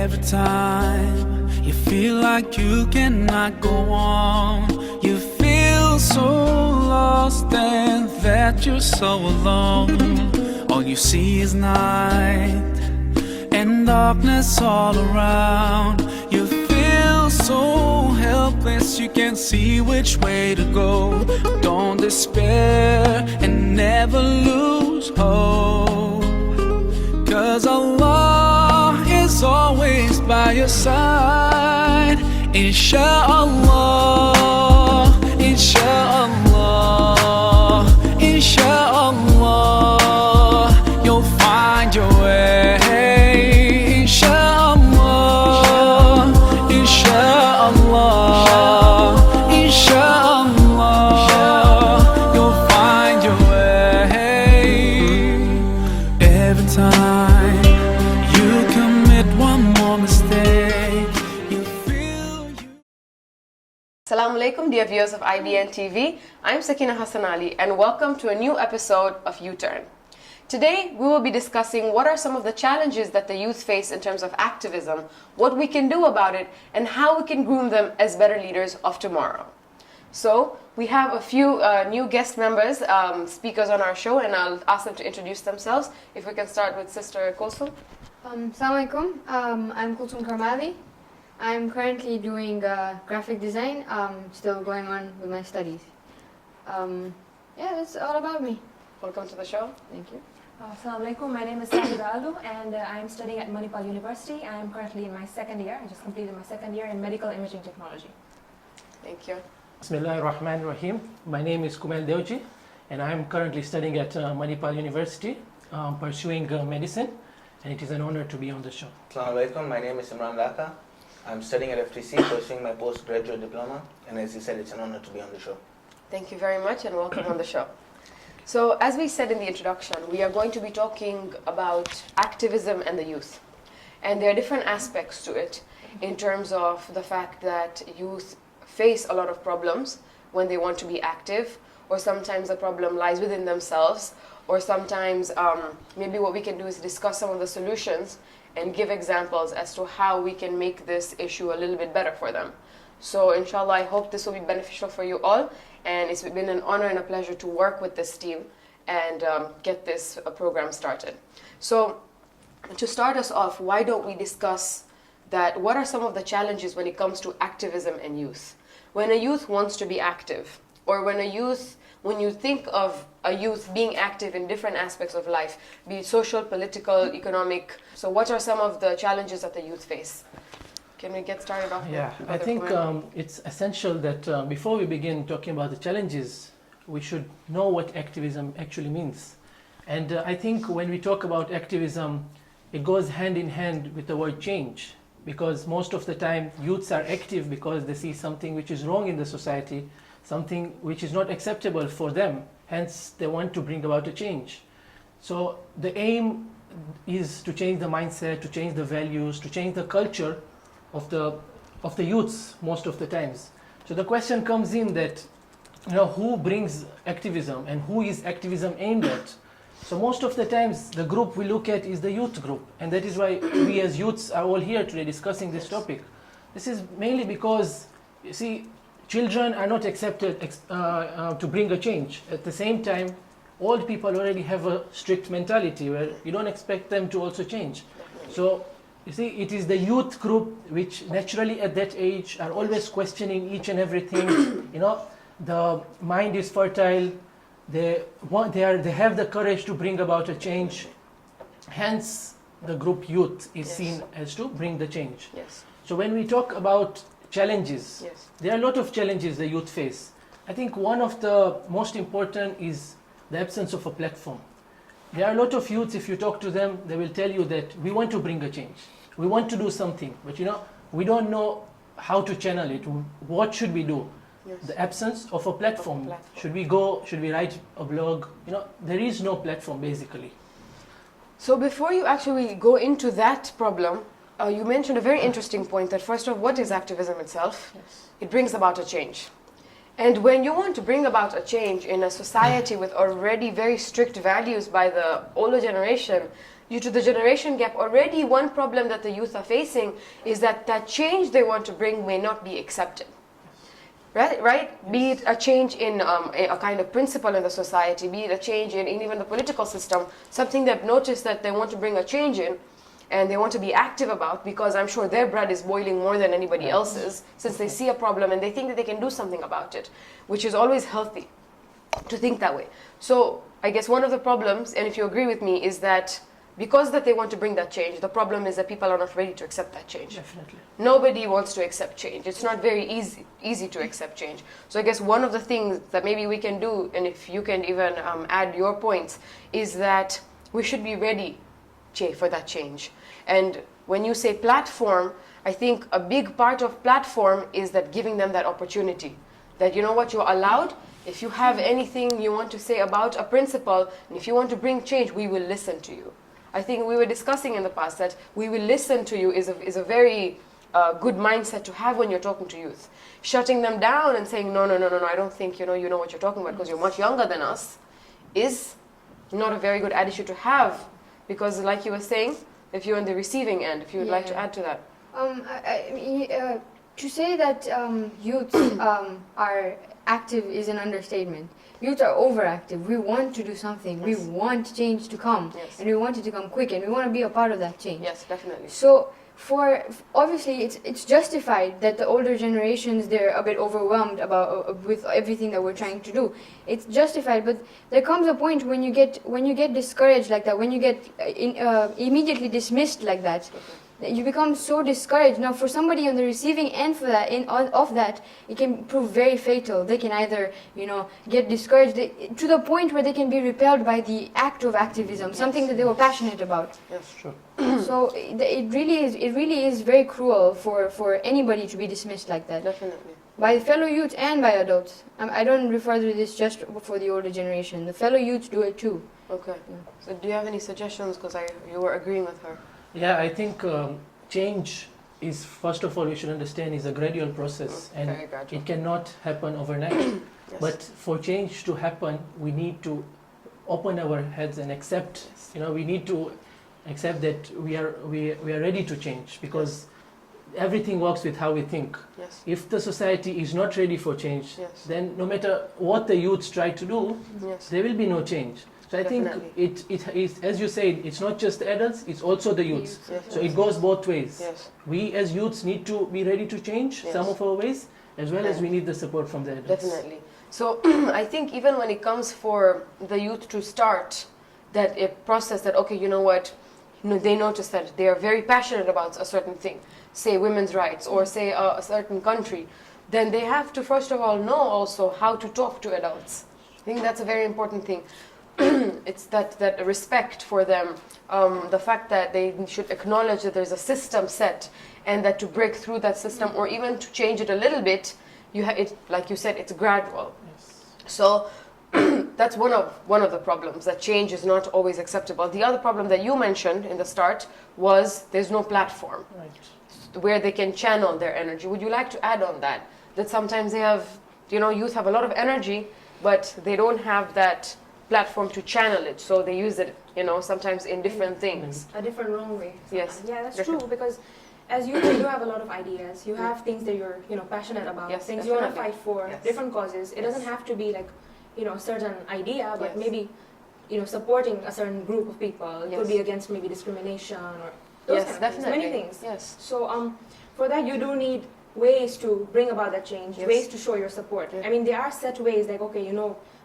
Every time you feel like you cannot go on, you feel so lost and that you're so alone. All you see is night and darkness all around. You feel so helpless, you can't see which way to go. Don't despair and never lose hope, 'cause Allah is always by your side. Insha'Allah, Insha'Allah, Insha'Allah, you'll find your way. Insha'Allah, Insha'Allah, Insha'Allah, you'll find your way. Every time you commit one more mistake, you feel you. Assalamu alaikum, dear viewers of IBN TV. I'm Sakina Hassanali and welcome to a new episode of Uturn. Today we will be discussing what are some of the challenges that the youth face in terms of activism, what we can do about it, and how we can groom them as better leaders of tomorrow. So we have a few new guest members, speakers on our show, and I'll ask them to introduce themselves. If we can start with Sister Kulsum. Assalamu alaikum. I'm Kulsum Karmali. I'm currently doing graphic design, still going on with my studies. Yeah, that's all about me. Welcome to the show. Thank you. Assalamu alaikum, my name is Sakina and I'm studying at Manipal University. I am currently in my second year. I just completed my second year in medical imaging technology. Thank you. Bismillahirrahmanirrahim. My name is Kumel Deuji and I am currently studying at Manipal University, pursuing medicine, and it is an honor to be on the show. Assalamu alaikum, my name is Imran Laka. I'm studying at FTC, pursuing my postgraduate diploma, and as you said, it's an honor to be on the show. Thank you very much and welcome on the show. So as we said in the introduction, we are going to be talking about activism and the youth. And there are different aspects to it in terms of the fact that youth face a lot of problems when they want to be active, or sometimes the problem lies within themselves, or sometimes maybe what we can do is discuss some of the solutions and give examples as to how we can make this issue a little bit better for them. So inshallah, I hope this will be beneficial for you all, and it's been an honor and a pleasure to work with this team and get this program started. So to start us off, why don't we discuss that what are some of the challenges when it comes to activism and youth? When a youth wants to be active, or when you think of a youth being active in different aspects of life, be it social, political, economic, so what are some of the challenges that the youth face? Can we get started off? Yeah, I think it's essential that before we begin talking about the challenges, we should know what activism actually means. And I think when we talk about activism, it goes hand in hand with the word change, because most of the time youths are active because they see something which is wrong in the society, something which is not acceptable for them, hence they want to bring about a change. So the aim is to change the mindset, to change the values, to change the culture of the youths most of the times. So the question comes in that, who brings activism and who is activism aimed at? So most of the times the group we look at is the youth group, and that is why we as youths are all here today discussing this topic. This is mainly because, you see, children are not accepted to bring a change. At the same time, old people already have a strict mentality where you don't expect them to also change. So you see, it is the youth group which naturally at that age are always questioning each and everything. The mind is fertile. They have the courage to bring about a change. Hence, the group youth is seen as to bring the change. Yes. So when we talk about challenges, there are a lot of challenges the youth face. I think one of the most important is the absence of a platform. There are a lot of youths, if you talk to them, they will tell you that we want to bring a change. We want to do something, but we don't know how to channel it. What should we do? Yes. The absence of a platform. Should we write a blog? There is no platform basically. So before you actually go into that problem, you mentioned a very interesting point that first of all, what is activism itself? Yes. It brings about a change. And when you want to bring about a change in a society with already very strict values by the older generation, due to the generation gap, already one problem that the youth are facing is that that change they want to bring may not be accepted. Right? Be it a change in a kind of principle in the society, be it a change in even the political system, something they've noticed that they want to bring a change in, and they want to be active about, because I'm sure their blood is boiling more than anybody else's, since they see a problem and they think that they can do something about it, which is always healthy to think that way. So I guess one of the problems, and if you agree with me, is that because that they want to bring that change, the problem is that people are not ready to accept that change. Definitely. Nobody wants to accept change. It's not very easy to accept change. So I guess one of the things that maybe we can do, and if you can even add your points, is that we should be ready for that change. And when you say platform, I think a big part of platform is that giving them that opportunity. That, you know what, you're allowed. If you have anything you want to say about a principle, and if you want to bring change, we will listen to you. I think we were discussing in the past that we will listen to you is a very good mindset to have when you're talking to youth. Shutting them down and saying, no, I don't think you know what you're talking about because you're much younger than us, is not a very good attitude to have. Because like you were saying, if you're on the receiving end, if you would like to add to that. To say that youth are active is an understatement. Youth are overactive. We want to do something. Yes. We want change to come. Yes. And we want it to come quick, and we want to be a part of that change. Yes, definitely. So obviously it's justified that the older generations, they're a bit overwhelmed with everything that we're trying to do. It's justified, but there comes a point when you get discouraged like that, when you get immediately dismissed like that. You become so discouraged. Now, for somebody on the receiving end of that, it can prove very fatal. They can either, get discouraged to the point where they can be repelled by the act of activism, something that they were passionate about. Yes, Sure. So it really is very cruel for anybody to be dismissed like that. Definitely. By fellow youth and by adults. I don't refer to this just for the older generation. The fellow youths do it too. Okay. So do you have any suggestions? Because you were agreeing with her. Yeah, I think change is, first of all, we should understand, is a gradual process, and Very gradual. it cannot happen overnight. Yes. But for change to happen, we need to open our heads and accept. Yes. We need to accept that we are ready to change, because everything works with how we think. Yes. If the society is not ready for change, Yes. then no matter what the youths try to do, Yes. there will be no change. So I Definitely. think it is, as you said, it's not just the adults, it's also the youths. Yes. So it goes both ways. Yes. We as youths need to be ready to change Yes. some of our ways, as well as we need the support from the adults. Definitely. So I think even when it comes for the youth to start that a process that, okay, you know what, they notice that they are very passionate about a certain thing, say women's rights or say a certain country, then they have to first of all know also how to talk to adults. I think that's a very important thing. It's that respect for them, the fact that they should acknowledge that there's a system set, and that to break through that system or even to change it a little bit, like you said, it's gradual. Yes. So that's one of the problems, that change is not always acceptable. The other problem that you mentioned in the start was there's no platform Right. where they can channel their energy. Would you like to add on that? That sometimes they have, youth have a lot of energy, but they don't have that platform to channel it, so they use it, sometimes in different things. A different wrong way. Yes. Yeah, that's Different. true, because as you do have a lot of ideas. You have things that you're passionate about, Yes, things you want to definitely. fight for, Yes. different causes. It Yes. doesn't have to be like a certain idea, but Yes. maybe supporting a certain group of people. It could Yes. be against maybe discrimination or those Yes, kind of definitely. things, many things. Yes. So for that you do need ways to bring about that change, Yes. ways to show your support. Yeah. I mean, there are set ways, like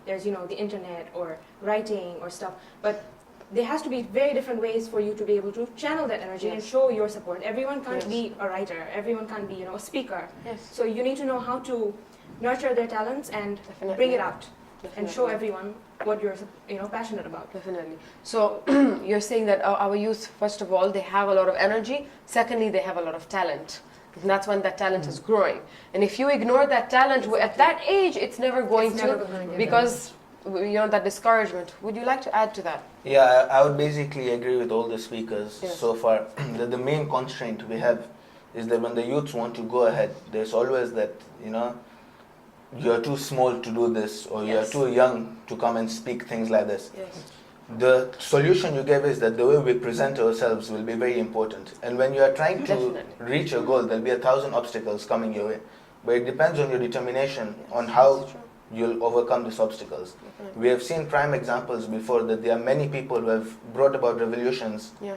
there's the internet or writing or stuff, but there has to be very different ways for you to be able to channel that energy and Yes. show your support. Everyone can't Yes. be a writer, everyone can't be a speaker. Yes. So you need to know how to nurture their talents and Definitely. bring it out and show Definitely. everyone what you're passionate about. Definitely. So you're saying that our youth, first of all, they have a lot of energy. Secondly, they have a lot of talent. And that's when that talent is growing. And if you ignore that talent at that age, it's never going It's to, never gonna get because that discouragement. Would you like to add to that? Yeah, I would basically agree with all the speakers Yes. so far. That the main constraint we have is that when the youths want to go ahead, there's always that, you're too small to do this, or you're Yes. too young to come and speak things like this. Yes. The solution you gave is that the way we present ourselves will be very important. And when you are trying to Definitely. reach a goal, there'll be 1,000 obstacles coming your way. But it depends on your determination on Yes, how that's true. you'll overcome these obstacles. Definitely. We have seen prime examples before that there are many people who have brought about revolutions Yeah.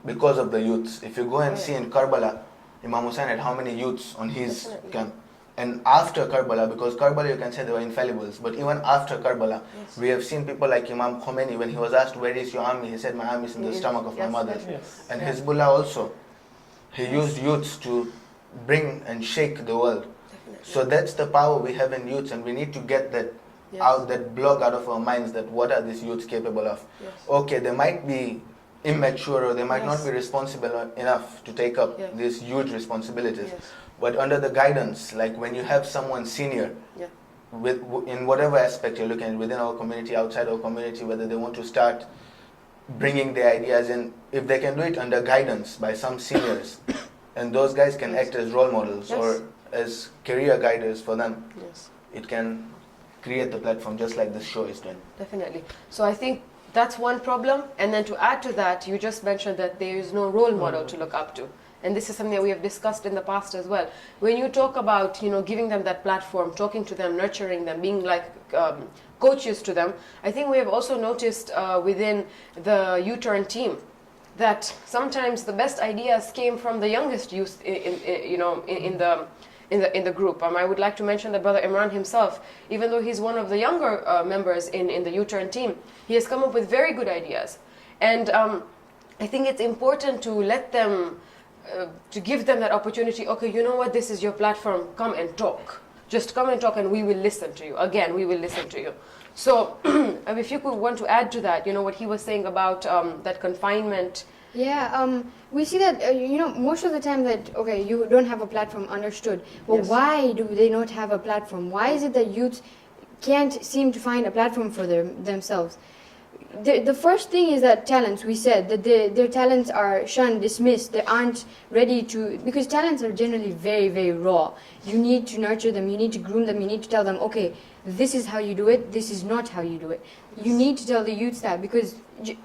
because of the youths. If you go and Oh, see yeah. in Karbala, Imam Hussain had how many youths on his Definitely. camp. And after Karbala, because Karbala you can say they were infallibles, but even after Karbala, Yes. we have seen people like Imam Khomeini, when he was asked, where is your army? He said, my army is in the Mhm. stomach of Yes, my mother. definitely. Yes. And Yeah. Hezbollah also, he used youths to bring and shake the world. Definitely. So that's the power we have in youths, and we need to get that Yes. out, that block out of our minds, that what are these youths capable of? Yes. Okay, they might be immature or they might Yes. not be responsible enough to take up Yes. these huge responsibilities. Yes. But under the guidance, like when you have someone senior, Yeah. in whatever aspect you're looking at, within our community, outside our community, whether they want to start bringing their ideas in, if they can do it under guidance by some seniors, and those guys can Yes. act as role models Yes. or as career guiders for them, Yes. it can create the platform just like this show is doing. Definitely. So I think that's one problem. And then to add to that, you just mentioned that there is no role model to look up to. And this is something that we have discussed in the past as well. When you talk about, giving them that platform, talking to them, nurturing them, being like coaches to them, I think we have also noticed within the Uturn team that sometimes the best ideas came from the youngest youth in the group. I would like to mention that Brother Imran himself, even though he's one of the younger members in the Uturn team, he has come up with very good ideas. And I think it's important to let them, to give them that opportunity. Okay, you know what, this is your platform, come and talk. Just come and talk and we will listen to you. Again, we will listen to you. So if you could want to add to that, what he was saying about that confinement. Yeah, we see that, most of the time that, okay, you don't have a platform, understood. Well, Yes. why do they not have a platform? Why is it that youth can't seem to find a platform for themselves? The first thing is that talents, we said, that their talents are shunned, dismissed, they aren't ready to, because talents are generally very, very raw. You need to nurture them, you need to groom them, you need to tell them, okay, this is how you do it, this is not how you do it. You need to tell the youth that, because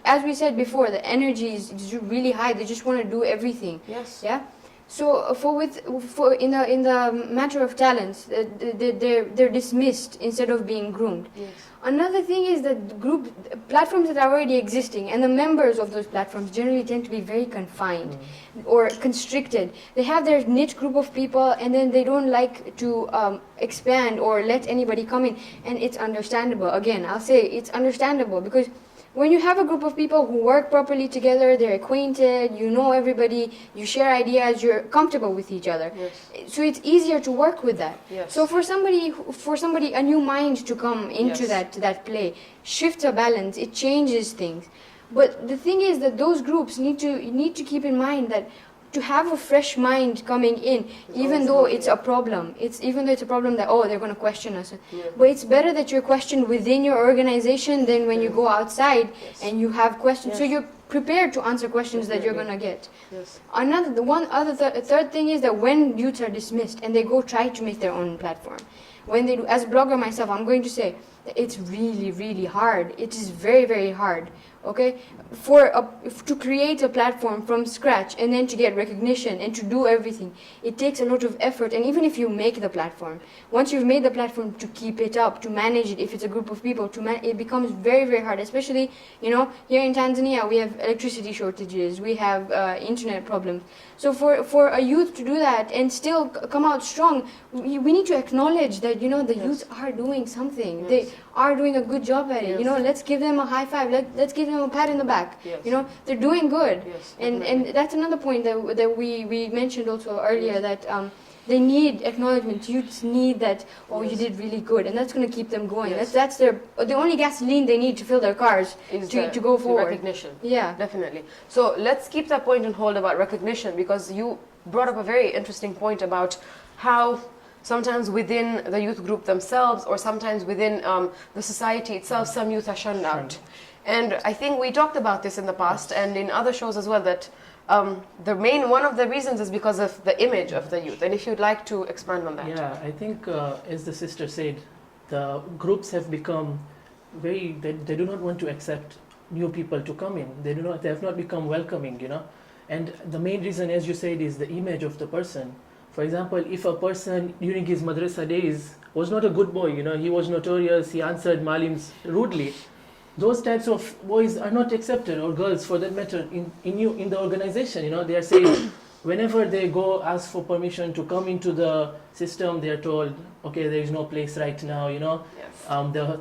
as we said before, the energy is really high, they just want to do everything. Yes. Yeah. So for in the matter of talents, they're dismissed instead of being groomed. Yes. Another thing is that platforms that are already existing and the members of those platforms generally tend to be very confined or constricted. They have their niche group of people and then they don't like to expand or let anybody come in, and it's understandable. Again, I'll say it's understandable, because when you have a group of people who work properly together, they're acquainted, you know everybody, you share ideas, you're comfortable with each other. Yes. So it's easier to work with that. Yes. So for somebody, a new mind to come into Yes. that play, shifts a balance, it changes things. But the thing is that those groups need to keep in mind that to have a fresh mind coming in, even always though good, it's yeah. a problem, it's a problem that they're going to question us. Yeah. But it's better that you're questioned within your organization than when you go outside Yes. and you have questions. So Yes. you're prepared to answer questions that you're going Definitely. to get. Yes. Third thing is that when youths are dismissed and they go try to make their own platform, when they do, as a blogger myself, I'm going to say that it's really, really hard. It is very, very hard. Okay, to create a platform from scratch and then to get recognition and to do everything, it takes a lot of effort. And even if you make the platform, once you've made the platform, to keep it up, to manage it, if it's a group of people, it becomes very, very hard. Especially, here in Tanzania, we have electricity shortages, we have internet problems. So for a youth to do that and still come out strong, we need to acknowledge that the Yes. youth are doing something. Yes. They are doing a good job at it. Yes. Let's give them a high five. Let's give them a pat in the back. Yes. They're doing good. Yes, And definitely. that's another point that we mentioned also earlier, that they need acknowledgement. Youths need that. Oh, you Yes. did really good, and that's going to keep them going. Yes. That's the only gasoline they need to fill their cars Is to go the forward. recognition. Yeah. Definitely. So let's keep that point on hold about recognition, because you brought up a very interesting point about how sometimes within the youth group themselves, or sometimes within the society itself, some youth are shunned out. And I think we talked about this in the past and in other shows as well, that one of the reasons is because of the image of the youth. And if you'd like to expand on that. Yeah, I think as the sister said, the groups have become they do not want to accept new people to come in. They have not become welcoming, And the main reason, as you said, is the image of the person. For example, if a person during his madrasa days was not a good boy, he was notorious, he answered malims rudely, those types of boys are not accepted, or girls for that matter, in the organization. They are saying, whenever they go ask for permission to come into the system, they are told, okay, there is no place right now, Yes.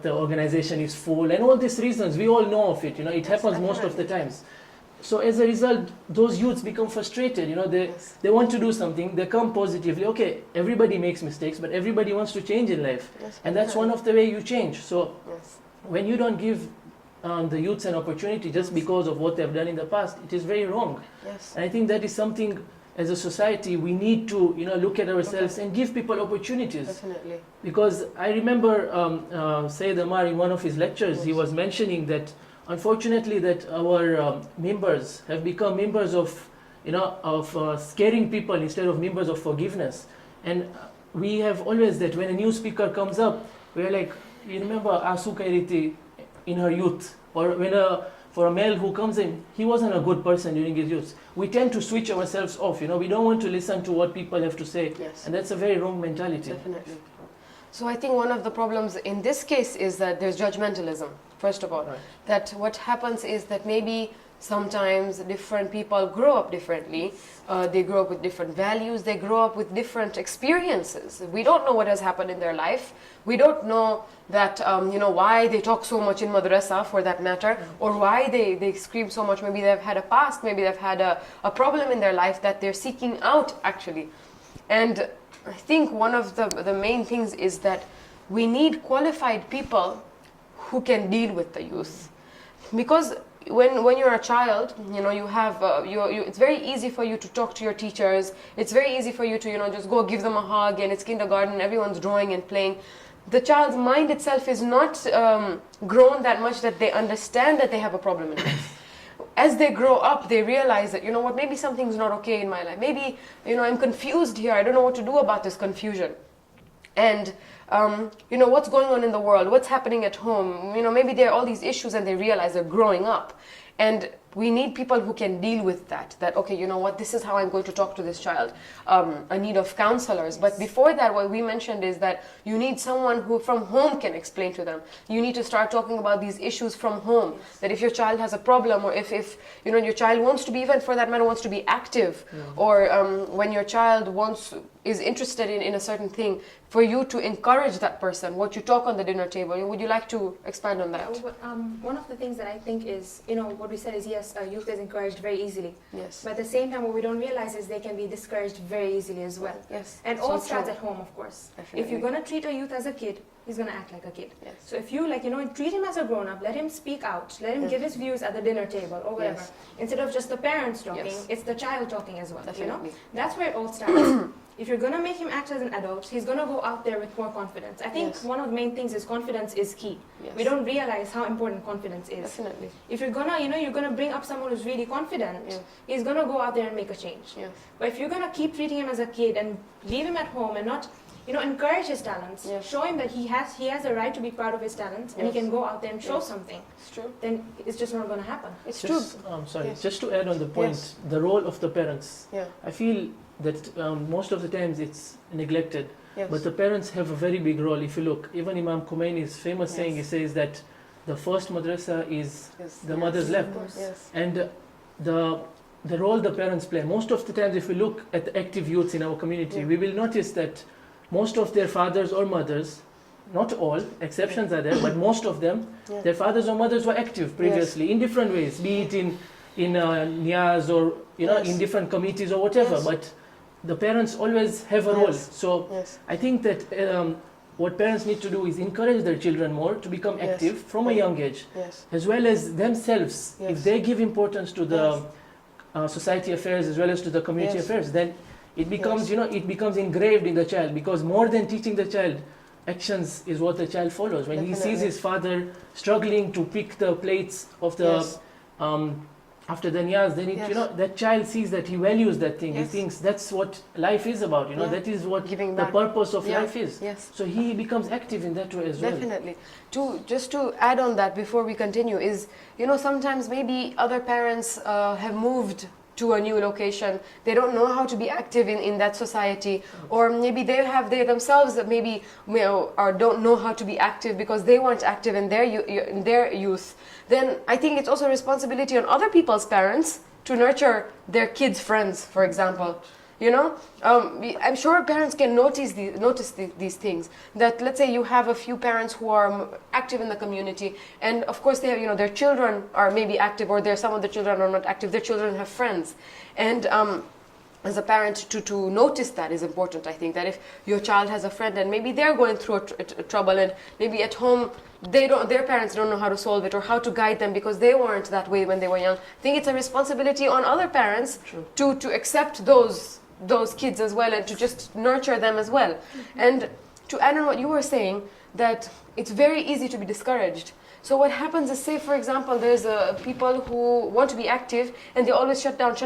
the organization is full, and all these reasons, we all know of it, it happens most of the times. So as a result, those youths become frustrated, they want to do something, they come positively, okay, everybody makes mistakes, but everybody wants to change in life, Yes, and that's one of the way you change. So Yes. when you don't give the youths an opportunity just because of what they've done in the past, it is very wrong. Yes. And I think that is something, as a society, we need to look at ourselves and give people opportunities. Definitely. Because I remember Sayyid Amar in one of his lectures, he was mentioning that unfortunately that our members have become members of scaring people instead of members of forgiveness. And we have always that when a new speaker comes up, we're like, you remember Asu Kairiti in her youth, or when for a male who comes in, he wasn't a good person during his youth. We tend to switch ourselves off, we don't want to listen to what people have to say, Yes. and that's a very wrong mentality. Definitely. So I think one of the problems in this case is that there's judgmentalism, first of all. Right. That what happens is that maybe sometimes different people grow up differently. They grow up with different values. They grow up with different experiences. We don't know what has happened in their life. We don't know that, why they talk so much in madrasa, for that matter, or why they scream so much. Maybe they've had a past. Maybe they've had a problem in their life that they're seeking out, actually. And I think one of the main things is that we need qualified people who can deal with the youth. Because when you're a child, you have it's very easy for you to talk to your teachers. It's very easy for you to just go give them a hug, and it's kindergarten, everyone's drawing and playing. The child's mind itself is not grown that much that they understand that they have a problem in life. As they grow up, they realize that, maybe something's not okay in my life. Maybe, I'm confused here. I don't know what to do about this confusion. And, what's going on in the world? What's happening at home? Maybe there are all these issues and they realize they're growing up. And we need people who can deal with that. That, okay, this is how I'm going to talk to this child. A need of counselors. But before that, what we mentioned is that you need someone who from home can explain to them. You need to start talking about these issues from home. That if your child has a problem, or if your child wants to be, even for that matter, wants to be active, or when your child is interested in a certain thing, for you to encourage that person, what you talk on the dinner table. Would you like to expand on that? One of the things that I think is, what we said is, yes, youth is encouraged very easily. Yes. But at the same time, what we don't realize is they can be discouraged very easily as well. Yes. And So all starts true. at home, of course. Definitely. If you're going to treat a youth as a kid, he's going to act like a kid. Yes. So if you, treat him as a grown-up, let him speak out, let him give his views at the dinner table or whatever. Yes. Instead of just the parents talking, Yes. it's the child talking as well. Definitely. That's where it all starts. If you're going to make him act as an adult, he's going to go out there with more confidence. I think Yes. one of the main things is confidence is key. Yes. We don't realize how important confidence is. Definitely. If you're gonna, you're gonna bring up someone who's really confident, Yes. he's gonna go out there and make a change. Yes. But if you're gonna keep treating him as a kid and leave him at home and not, encourage his talents, Yes. show him that he has a right to be proud of his talents, and he Yes. can go out there and show Yes. something, It's true. then it's just not gonna happen. It's true. Yes. Just to add on the point, Yes. the role of the parents. Yeah. I feel that most of the times it's neglected, Yes. but the parents have a very big role. If you look, even Imam Khomeini's famous Yes. saying, he says that the first madrasa is Yes. the mother's lap. Of course. Yes. And the role the parents play, most of the times if we look at the active youths in our community, Yeah. we will notice that most of their fathers or mothers, not all, exceptions are there, but most of them, Yeah. their fathers or mothers were active previously in different ways, be it in Niyaz or Yes. in different committees or whatever, Yes. but the parents always have a role. Yes. So Yes. I think that what parents need to do is encourage their children more to become Yes. active from a young age, Yes. as well as themselves. Yes. If they give importance to the Yes. society affairs as well as to the community Yes. affairs, then it becomes, Yes. it becomes engraved in the child, because more than teaching the child, actions is what the child follows. When he sees Definitely. his father struggling to pick the plates of the Yes. after the niyaz, then it, Yes. you know, that child sees that he values that thing. Yes. He thinks that's what life is about. You know, Yeah. that is what Giving the back. purpose of Yeah. life is. Yes. So he becomes active in that way as well. Definitely. Just to add on that before we continue is, you know, sometimes maybe other parents have moved to a new location. They don't know how to be active in that society, or maybe they themselves maybe, you know, or don't know how to be active because they weren't active in their youth. Then I think it's also a responsibility on other people's parents to nurture their kids' friends, for example. You know, I'm sure parents can notice these things. That let's say you have a few parents who are active in the community, and of course they have, you know, their children are maybe active, or some of the children are not active. Their children have friends, and as a parent to notice that is important. I think that if your child has a friend and maybe they're going through a trouble, and maybe at home their parents don't know how to solve it or how to guide them because they weren't that way when they were young. I think it's a responsibility on other parents to accept those kids as well, and to just nurture them as well. And to add on what you were saying, that it's very easy to be discouraged. So what happens is, say for example, there's people who want to be active and they always shut down.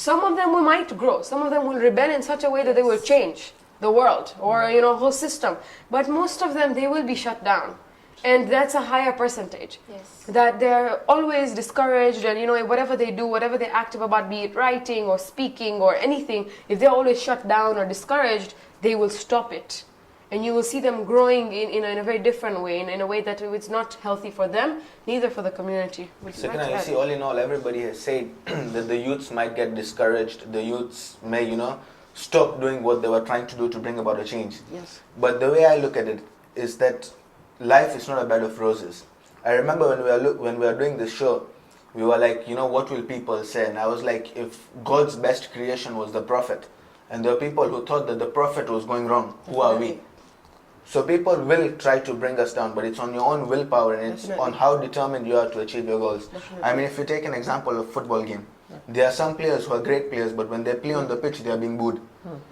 Some of them might grow, some of them will rebel in such a way that they will change the world or, you know, whole system. But most of them, they will be shut down. And that's a higher percentage. Yes. That they're always discouraged, and, you know, whatever they do, whatever they're active about, be it writing or speaking or anything, if they're always shut down or discouraged, they will stop it. And you will see them growing in a very different way, in a way that it's not healthy for them, neither for the community. Would you like Sakina, to you add? see, all in all, everybody has said that the youths might get discouraged, the youths may, you know, stop doing what they were trying to do to bring about a change. Yes. But the way I look at it is that life is not a bed of roses. I remember when we were doing this show, we were like, you know, what will people say? And I was like, if God's best creation was the prophet, and there were people who thought that the prophet was going wrong, who are we? So people will try to bring us down, but it's on your own willpower, and it's Definitely. on how determined you are to achieve your goals. Definitely. I mean, if you take an example of football game, there are some players who are great players, but when they play on the pitch, they are being booed.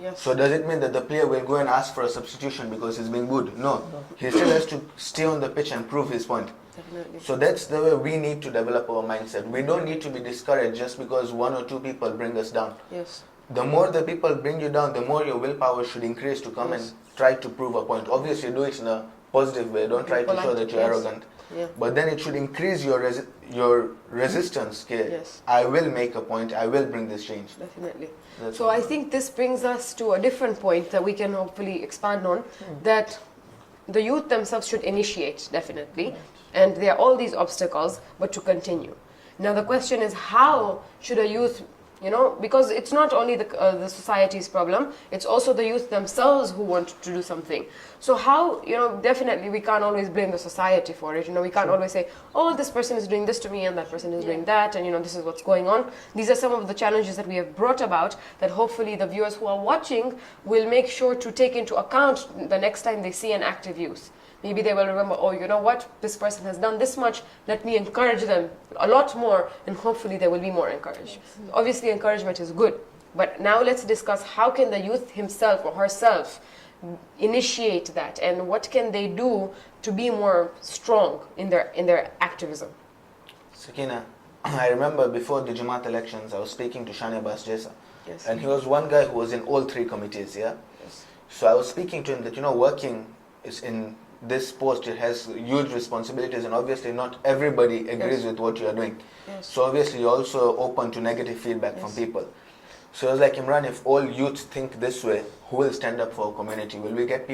Yes. So does it mean that the player will go and ask for a substitution because he's being booed? No. He still has to stay on the pitch and prove his point. Definitely. So that's the way we need to develop our mindset. We don't need to be discouraged just because one or two people bring us down. Yes. The more the people bring you down, the more your willpower should increase to come Yes. and try to prove a point. Obviously, do it in a positive way. Don't try to show Polite, that you're yes. arrogant. Yeah. But then it should increase your resistance. Okay, Yes. I will make a point. I will bring this change. Definitely. That's So all. I think this brings us to a different point that we can hopefully expand on, that the youth themselves should initiate, definitely. And there are all these obstacles, but to continue. Now the question is, how should a youth, you know, because it's not only the society's problem, it's also the youth themselves who want to do something. So how, you know, definitely we can't always blame the society for it. You know, we can't always say, oh, this person is doing this to me and that person is doing that, and, you know, this is what's going on. These are some of the challenges that we have brought about that hopefully the viewers who are watching will make sure to take into account the next time they see an active youth. Maybe they will remember, oh, you know what, this person has done this much, let me encourage them a lot more, and hopefully they will be more encouraged. Obviously, encouragement is good, but now let's discuss how can the youth himself or herself initiate that, and what can they do to be more strong in their activism. Sakina, I remember before the Jamaat elections, I was speaking to Shani Abbas Jesa, Yes. and he was one guy who was in all three committees, yeah? Yes. So I was speaking to him that, you know, working is in this post, it has huge responsibilities, and obviously not everybody agrees Yes. with what you are doing. Yes. So obviously you're also open to negative feedback from Yes. people. So I was like, Imran, if all youths think this way, who will stand up for our community? Will we get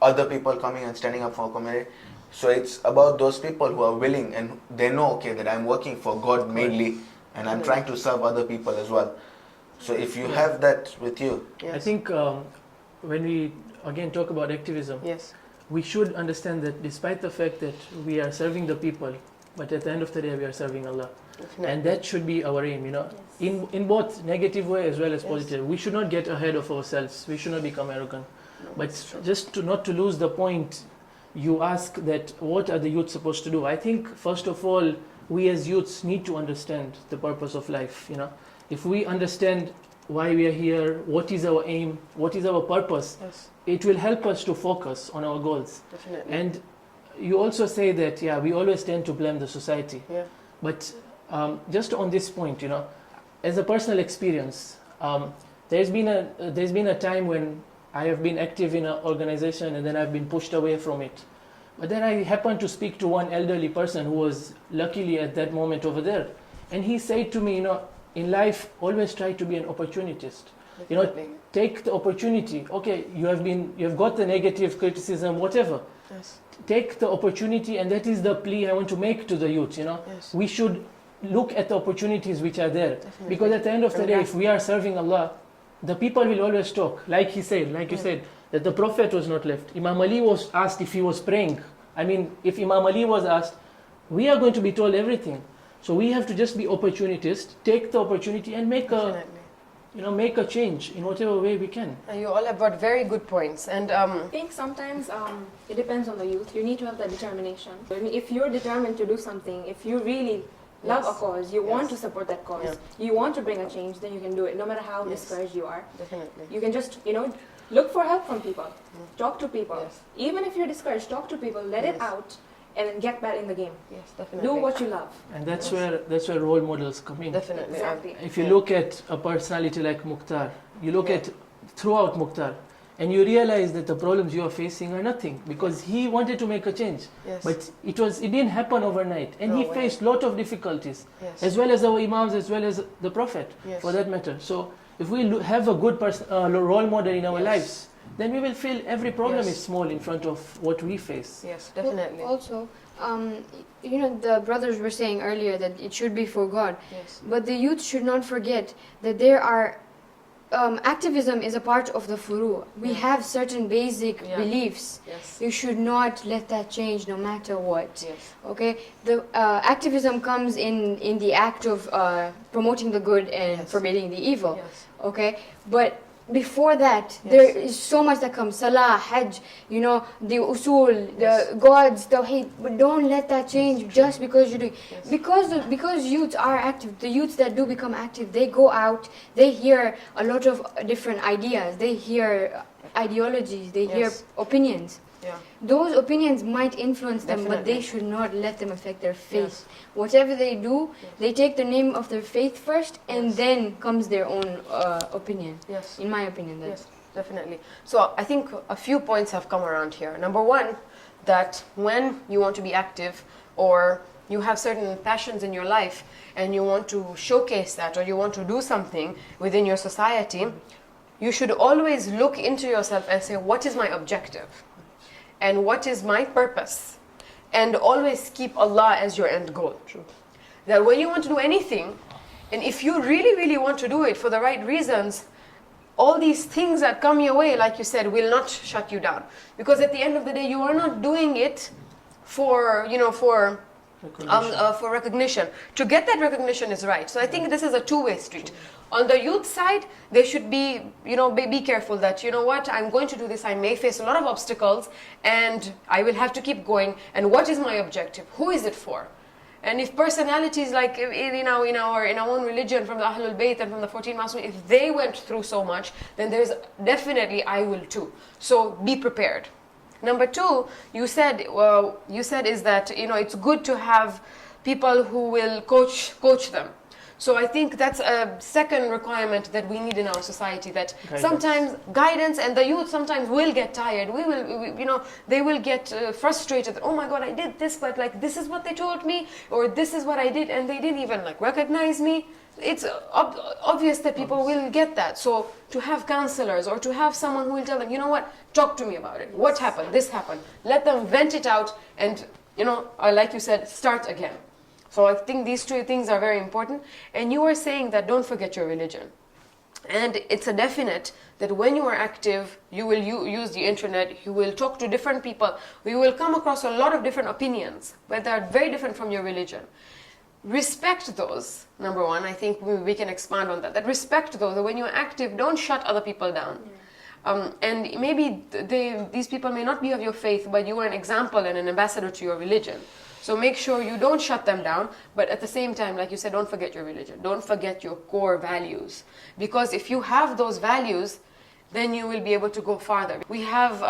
other people coming and standing up for our community? So it's about those people who are willing and they know, okay, that I'm working for God mainly, and I'm trying to serve other people as well. So if you have that with you, Yes. I think when we again talk about activism, Yes. we should understand that despite the fact that we are serving the people, but at the end of the day we are serving Allah. Definitely. And that should be our aim, you know, in both negative way as well as Yes. positive. We should not get ahead of ourselves. We should not become arrogant. No, But that's true. just not to lose the point, you ask that what are the youth supposed to do? I think first of all, we as youths need to understand the purpose of life, you know. If we understand why we are here, what is our aim, what is our purpose, Yes. it will help us to focus on our goals. Definitely. And you also say that, yeah, we always tend to blame the society. Yeah. But Just on this point, as a personal experience, there's been a time when I have been active in an organization and then I've been pushed away from it. But then I happened to speak to one elderly person who was luckily at that moment over there. And he said to me, in life, always try to be an opportunist. Definitely. Take the opportunity. Okay, you have got the negative criticism, whatever. Yes. Take the opportunity, and that is the plea I want to make to the youth. Yes. We should look at the opportunities which are there. Definitely. Because at the end of the day, if we are serving Allah, the people will always talk. Like you said, that the Prophet was not left. Imam Ali was asked if he was praying. I mean, if Imam Ali was asked, we are going to be told everything. So we have to just be opportunists, take the opportunity and make a change in whatever way we can. And you all have got very good points. And I think sometimes it depends on the youth. You need to have that determination. I mean, if you're determined to do something, if you really love a cause, you want to support that cause, you want to bring a change, then you can do it, no matter how discouraged you are. Definitely. You can just, look for help from people. Talk to people. Yes. Even if you're discouraged, talk to people, let it out, and then get back in the game. Yes, definitely. Do what you love. And that's where role models come in. Definitely. Exactly. If you look at a personality like Mukhtar, you look at throughout Mukhtar, and you realize that the problems you are facing are nothing, because he wanted to make a change. Yes. But it didn't happen overnight, and he faced lot of difficulties, Yes. as well as our imams, as well as the Prophet, for that matter. So if we have a good role model in our lives, then we will feel every problem is small in front of what we face. Yes, definitely. Also, the brothers were saying earlier that it should be for God. Yes. But the youth should not forget that there are activism is a part of the furu. We have certain basic beliefs. Yes. You should not let that change no matter what. Yes. Okay? The activism comes in the act of promoting the good and forbidding the evil. Yes. Okay? But before that, there is so much that comes. Salah, Hajj, the usul, the gods, tawheed. But don't let that change just because you do. Because youths are active, the youths that do become active, they go out, they hear a lot of different ideas, they hear ideologies, they hear opinions. Yeah. Those opinions might influence them, but they should not let them affect their faith. Whatever they do, they take the name of their faith first, and then comes their own opinion. Yes. In my opinion, Yes, definitely. So I think a few points have come around here. Number one, that when you want to be active, or you have certain passions in your life, and you want to showcase that, or you want to do something within your society, you should always look into yourself and say, what is my objective? And what is my purpose? And always keep Allah as your end goal. True. That when you want to do anything, and if you really, really want to do it for the right reasons, all these things that come your way, like you said, will not shut you down. Because at the end of the day, you are not doing it for recognition. To get that recognition is right. So I think this is a two-way street. On the youth side, they should be careful that, I'm going to do this, I may face a lot of obstacles, and I will have to keep going. And what is my objective? Who is it for? And if personalities like in our own religion, from the Ahlul Bayt and from the 14 Masum, if they went through so much, then there's definitely I will too. So be prepared. Number two, you said is that it's good to have people who will coach them. So I think that's a second requirement that we need in our society. That sometimes guidance, and the youth sometimes will get tired. They will get frustrated. Oh my God, I did this, but this is what they told me, or this is what I did, and they didn't even recognize me. It's obvious that people will get that. So to have counselors, or to have someone who will tell them, talk to me about it. What happened? This happened. Let them vent it out, and like you said, start again. So I think these two things are very important. And you were saying that don't forget your religion. And it's a definite that when you are active, you will use the internet, you will talk to different people, you will come across a lot of different opinions, but they are very different from your religion. Respect those, number one. I think we can expand on that. That respect those, that when you're active, don't shut other people down. And maybe these people may not be of your faith, but you are an example and an ambassador to your religion. So make sure you don't shut them down, but at the same time, like you said, don't forget your religion. Don't forget your core values. Because if you have those values, then you will be able to go farther. We have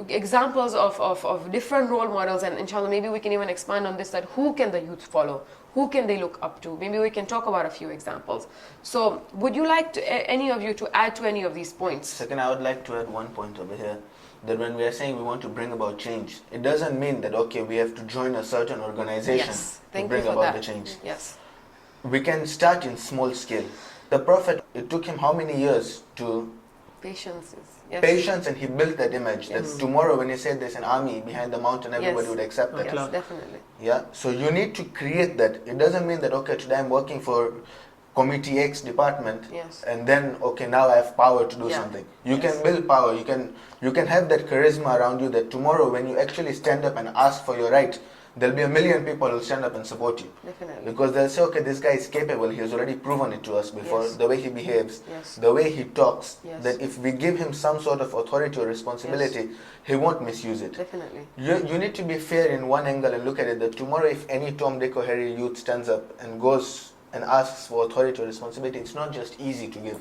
examples of different role models, and inshallah maybe we can even expand on this, that who can the youth follow? Who can they look up to? Maybe we can talk about a few examples. So would you like any of you to add to any of these points? Second, I would like to add one point over here, that when we are saying we want to bring about change, it doesn't mean that, okay, we have to join a certain organization Yes, to thank bring you for about that. the change. Yes. We can start in small scale. The Prophet, it took him how many years to Patience is, yes. patience, and he built that image Yes. that tomorrow when he said there's an army behind the mountain, everybody Yes. would accept that. Yes, definitely. Yeah, so you need to create that. It doesn't mean that, okay, today I'm working for committee X department, Yes. and then, okay, now I have power to do Yeah. something. You Yes. can build power. You can have that charisma around you that tomorrow when you actually stand up and ask for your right, there'll be a million people who'll stand up and support you. Definitely. Because they'll say, okay, this guy is capable. He has already proven it to us before. Yes. The way he behaves, Yes. the way he talks, Yes. that if we give him some sort of authority or responsibility, he won't misuse it. Definitely. You need to be fair in one angle and look at it that tomorrow if any Tom, Dick or Harry youth stands up and goes and asks for authority or responsibility, it's not just easy to give.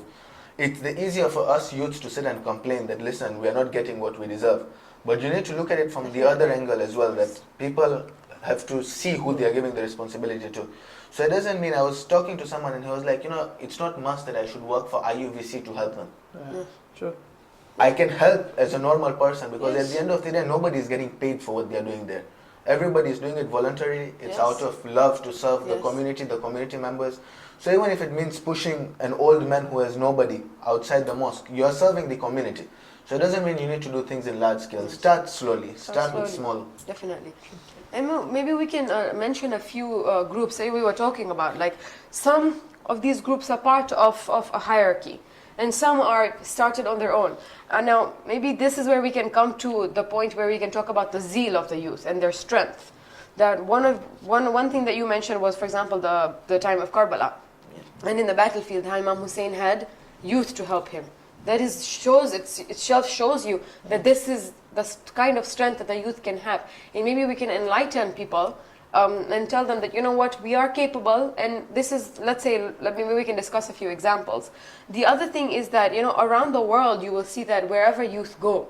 It's the easier for us youths to sit and complain that, listen, we are not getting what we deserve. But you need to look at it from the other angle as well, that people have to see who they are giving the responsibility to. So it doesn't mean, I was talking to someone and he was like, it's not must that I should work for IUVC to help them. Sure. I can help as a normal person because Yes. at the end of the day, nobody is getting paid for what they are doing there. Everybody is doing it voluntarily. It's Yes. out of love to serve the Yes. community members. So even if it means pushing an old man who has nobody outside the mosque, you are serving the community. So it doesn't mean you need to do things in large scale. Start slowly. Start with slowly. small. Definitely. And maybe we can mention a few groups that we were talking about. Like some of these groups are part of a hierarchy, and some are started on their own. Now, maybe this is where we can come to the point where we can talk about the zeal of the youth and their strength. That one thing that you mentioned was, for example, the time of Karbala, and in the battlefield, how Imam Hussein had youth to help him. That is itself shows you that this is the kind of strength that the youth can have. And maybe we can enlighten people and tell them that, you know what, we are capable, and this is, maybe we can discuss a few examples. The other thing is that, around the world, you will see that wherever youth go,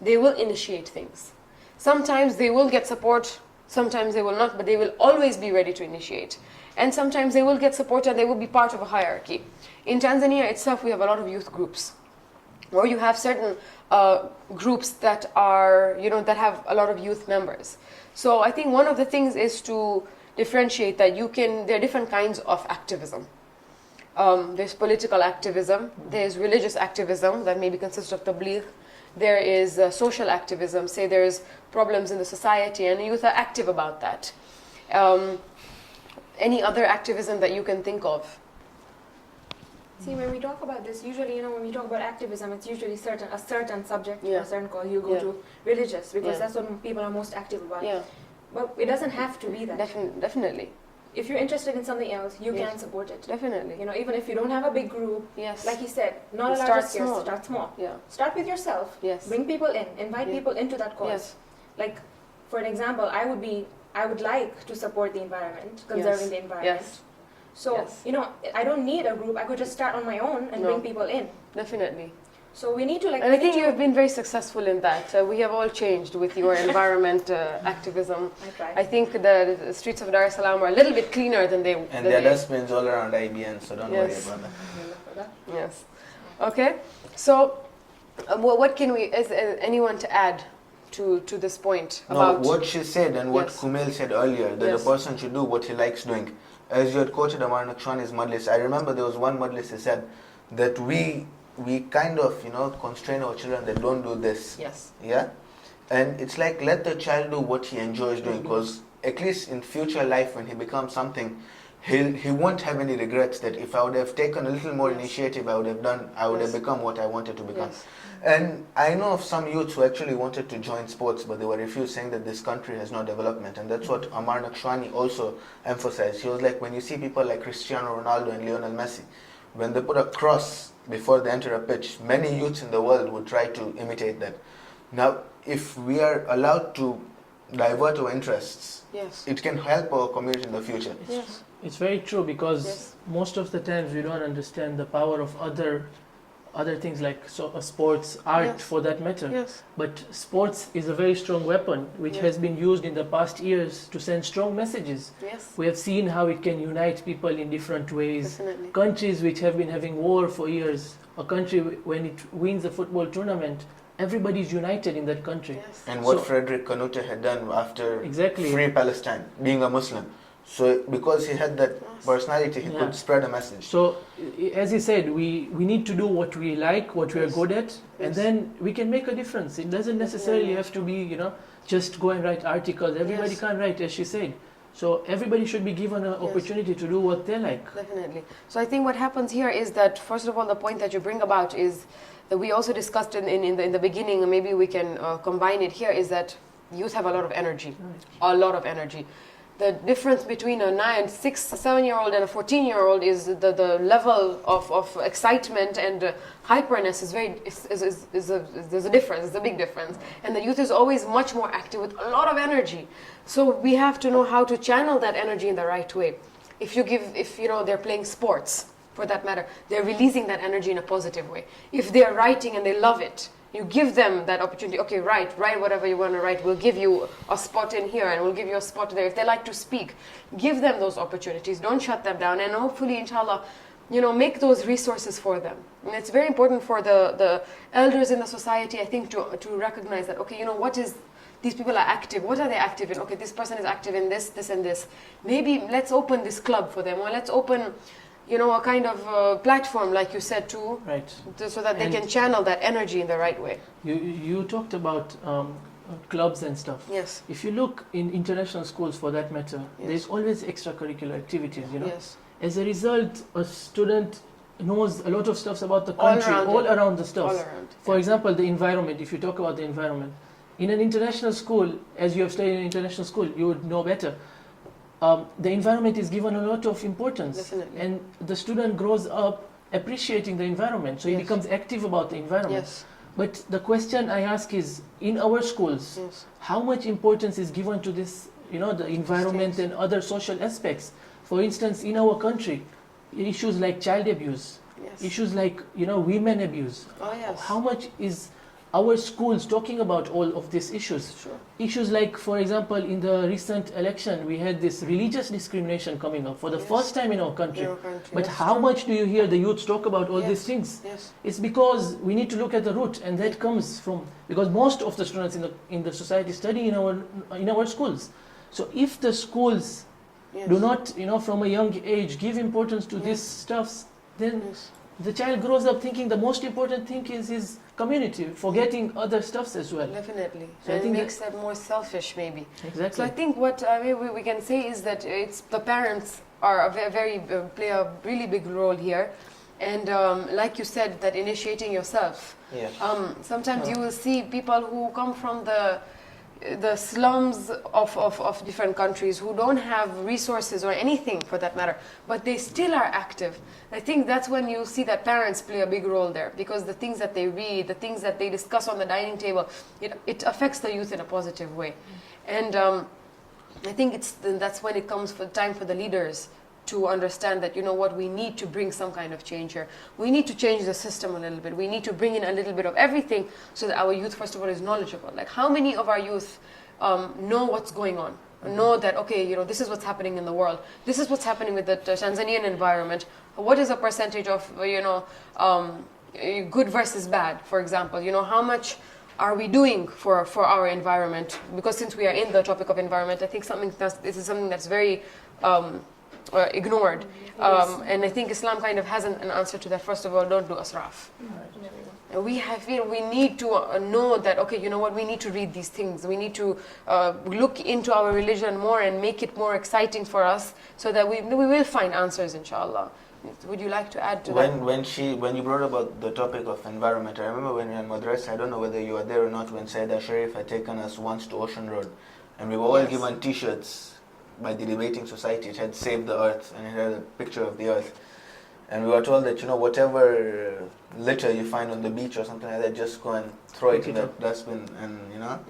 they will initiate things. Sometimes they will get support, sometimes they will not, but they will always be ready to initiate. And sometimes they will get support and they will be part of a hierarchy. In Tanzania itself, we have a lot of youth groups, or you have certain groups that are, that have a lot of youth members. So I think one of the things is to differentiate that there are different kinds of activism. There's political activism, there's religious activism that maybe consists of tabligh, there is social activism, say there's problems in the society and youth are active about that. Any other activism that you can think of? See, when we talk about this, usually, when we talk about activism, it's usually a certain subject or Yeah. a certain cause. You go Yeah. to religious because Yeah. that's what people are most active about. Yeah, But it doesn't have to be that. definitely, If you're interested in something else, you Yes. can support it. definitely. Even if you don't have a big group, Yes. like he said, not a Start large scale, small. start small. Yeah. Start with yourself. Yes. Bring people in. Invite Yeah. people into that cause. Yes. Like, for an example, I would like to support the environment, conserving the environment. Yes. So, Yes. I don't need a group. I could just start on my own and No. bring people in. Definitely. So we need to And I think you have been very successful in that. We have all changed with your environment activism. I try. I think the streets of Dar es Salaam are a little bit cleaner than they. And than there are they- dustbins all around IBN, so don't worry Yes. about that. Yes. Okay. So, what can we? Is anyone to add to this point No, about? what she said and what Yes. Kumail said earlier, that Yes. a person should do what he likes doing. As you had quoted Amar Nakshwani's Majlis, I remember there was one Majlis he said that we kind of, constrain our children that don't do this. Yes. Yeah? And it's like, let the child do what he enjoys doing, because at least in future life when he becomes something, he won't have any regrets that if I would have taken a little more Yes. initiative, I would Yes. have become what I wanted to become. Yes. And I know of some youths who actually wanted to join sports, but they were refused, saying that this country has no development. And that's what Amar Nakshwani also emphasized. He was like, when you see people like Cristiano Ronaldo and Lionel Messi, when they put a cross before they enter a pitch, many youths in the world would try to imitate that. Now, if we are allowed to divert our interests, Yes. it can help our community in the future. Yes. It's very true because Yes. most of the times we don't understand the power of other other things like sports, art Yes. for that matter. Yes. But sports is a very strong weapon which Yeah. has been used in the past years to send strong messages. Yes. We have seen how it can unite people in different ways. Definitely. Countries which have been having war for years, a country when it wins a football tournament, everybody is united in that country. Yes. And what So- Frederick Canute had done after Exactly. Free Palestine, being a Muslim. So because he had that personality, he Yeah. could spread a message. So, as he said, we need to do what we like, what we are Yes. good at, and Yes. then we can make a difference. It doesn't necessarily Definitely. have to be, just go and write articles. Everybody Yes. can't write, as she said. So everybody should be given an opportunity to do what they like. Definitely. So I think what happens here is that, first of all, the point that you bring about is that we also discussed in the beginning, and maybe we can combine it here, is that youth have a lot of energy. A lot of energy. The difference between a 6, 7-year-old and a 14-year-old is the level of excitement and hyperness is there's a difference, it's a big difference. And the youth is always much more active with a lot of energy. So we have to know how to channel that energy in the right way. If they're playing sports, for that matter, they're releasing that energy in a positive way. If they're writing and they love it, you give them that opportunity. Okay, write whatever you want to write. We'll give you a spot in here and we'll give you a spot there. If they like to speak, give them those opportunities. Don't shut them down. And hopefully, inshallah, make those resources for them. And it's very important for the elders in the society, I think, to recognize that, okay, these people are active. What are they active in? Okay, this person is active in this, this, and this. Maybe let's open this club for them, or let's open a kind of platform, like you said, too, Right. so that they And- can channel that energy in the right way. You talked about clubs and stuff. Yes. If you look in international schools, for that matter, Yes. there's always extracurricular activities. Yes. As a result, a student knows a lot of stuff about the All country, around all it. around the stuff. All around. For example, the environment. If you talk about the environment, in an international school, as you have studied in an international school, you would know better. The environment is given a lot of importance, Definitely. and the student grows up appreciating the environment, so he Yes. becomes active about the environment. Yes. But the question I ask is, in our schools, Yes. how much importance is given to this, the environment Things. and other social aspects? For instance, in our country, issues like child abuse, Yes. issues like, women abuse. Oh, yes. How much is our schools talking about all of these issues? Sure. Issues like, for example, in the recent election, we had this religious discrimination coming up for the Yes. first time in our country. In our country, But that's how true. much do you hear the youth talk about all Yes. these things? Yes. It's because we need to look at the root, and that comes from, because most of the students in the society study in our schools. So if the schools Yes. do not, from a young age, give importance to these stuffs, then Yes. the child grows up thinking the most important thing is his community, forgetting other stuffs as well. Definitely. So I And it think makes them more selfish, maybe. Exactly. So I think what we can say is that it's the parents are play a really big role here, and like you said, that initiating yourself. Yeah. Sometimes you will see people who come from the slums of different countries who don't have resources or anything for that matter, but they still are active. I think that's when you see that parents play a big role there, because the things that they read, the things that they discuss on the dining table, it affects the youth in a positive way. And I think that's when it comes for time for the leaders to understand that, we need to bring some kind of change here. We need to change the system a little bit. We need to bring in a little bit of everything so that our youth, first of all, is knowledgeable. Like, how many of our youth know what's going on? Know that, okay, this is what's happening in the world. This is what's happening with the Tanzanian environment. What is a percentage of, good versus bad, for example? How much are we doing for our environment? Because since we are in the topic of environment, I think this is something that's very ignored. And I think Islam kind of has an answer to that. First of all, don't do asraf. And we need to know that, okay, you know what, we need to read these things. We need to look into our religion more and make it more exciting for us so that we will find answers, inshallah. Would you like to add to that? When you brought about the topic of environment, I remember when we were in Madrasa, I don't know whether you were there or not, when Sayyida Sharif had taken us once to Ocean Road, and we were all Yes. given t-shirts by the Debating Society. It had Save the Earth, and it had a picture of the earth. And we were told that, whatever litter you find on the beach or something like that, just go and throw it in the dustbin, and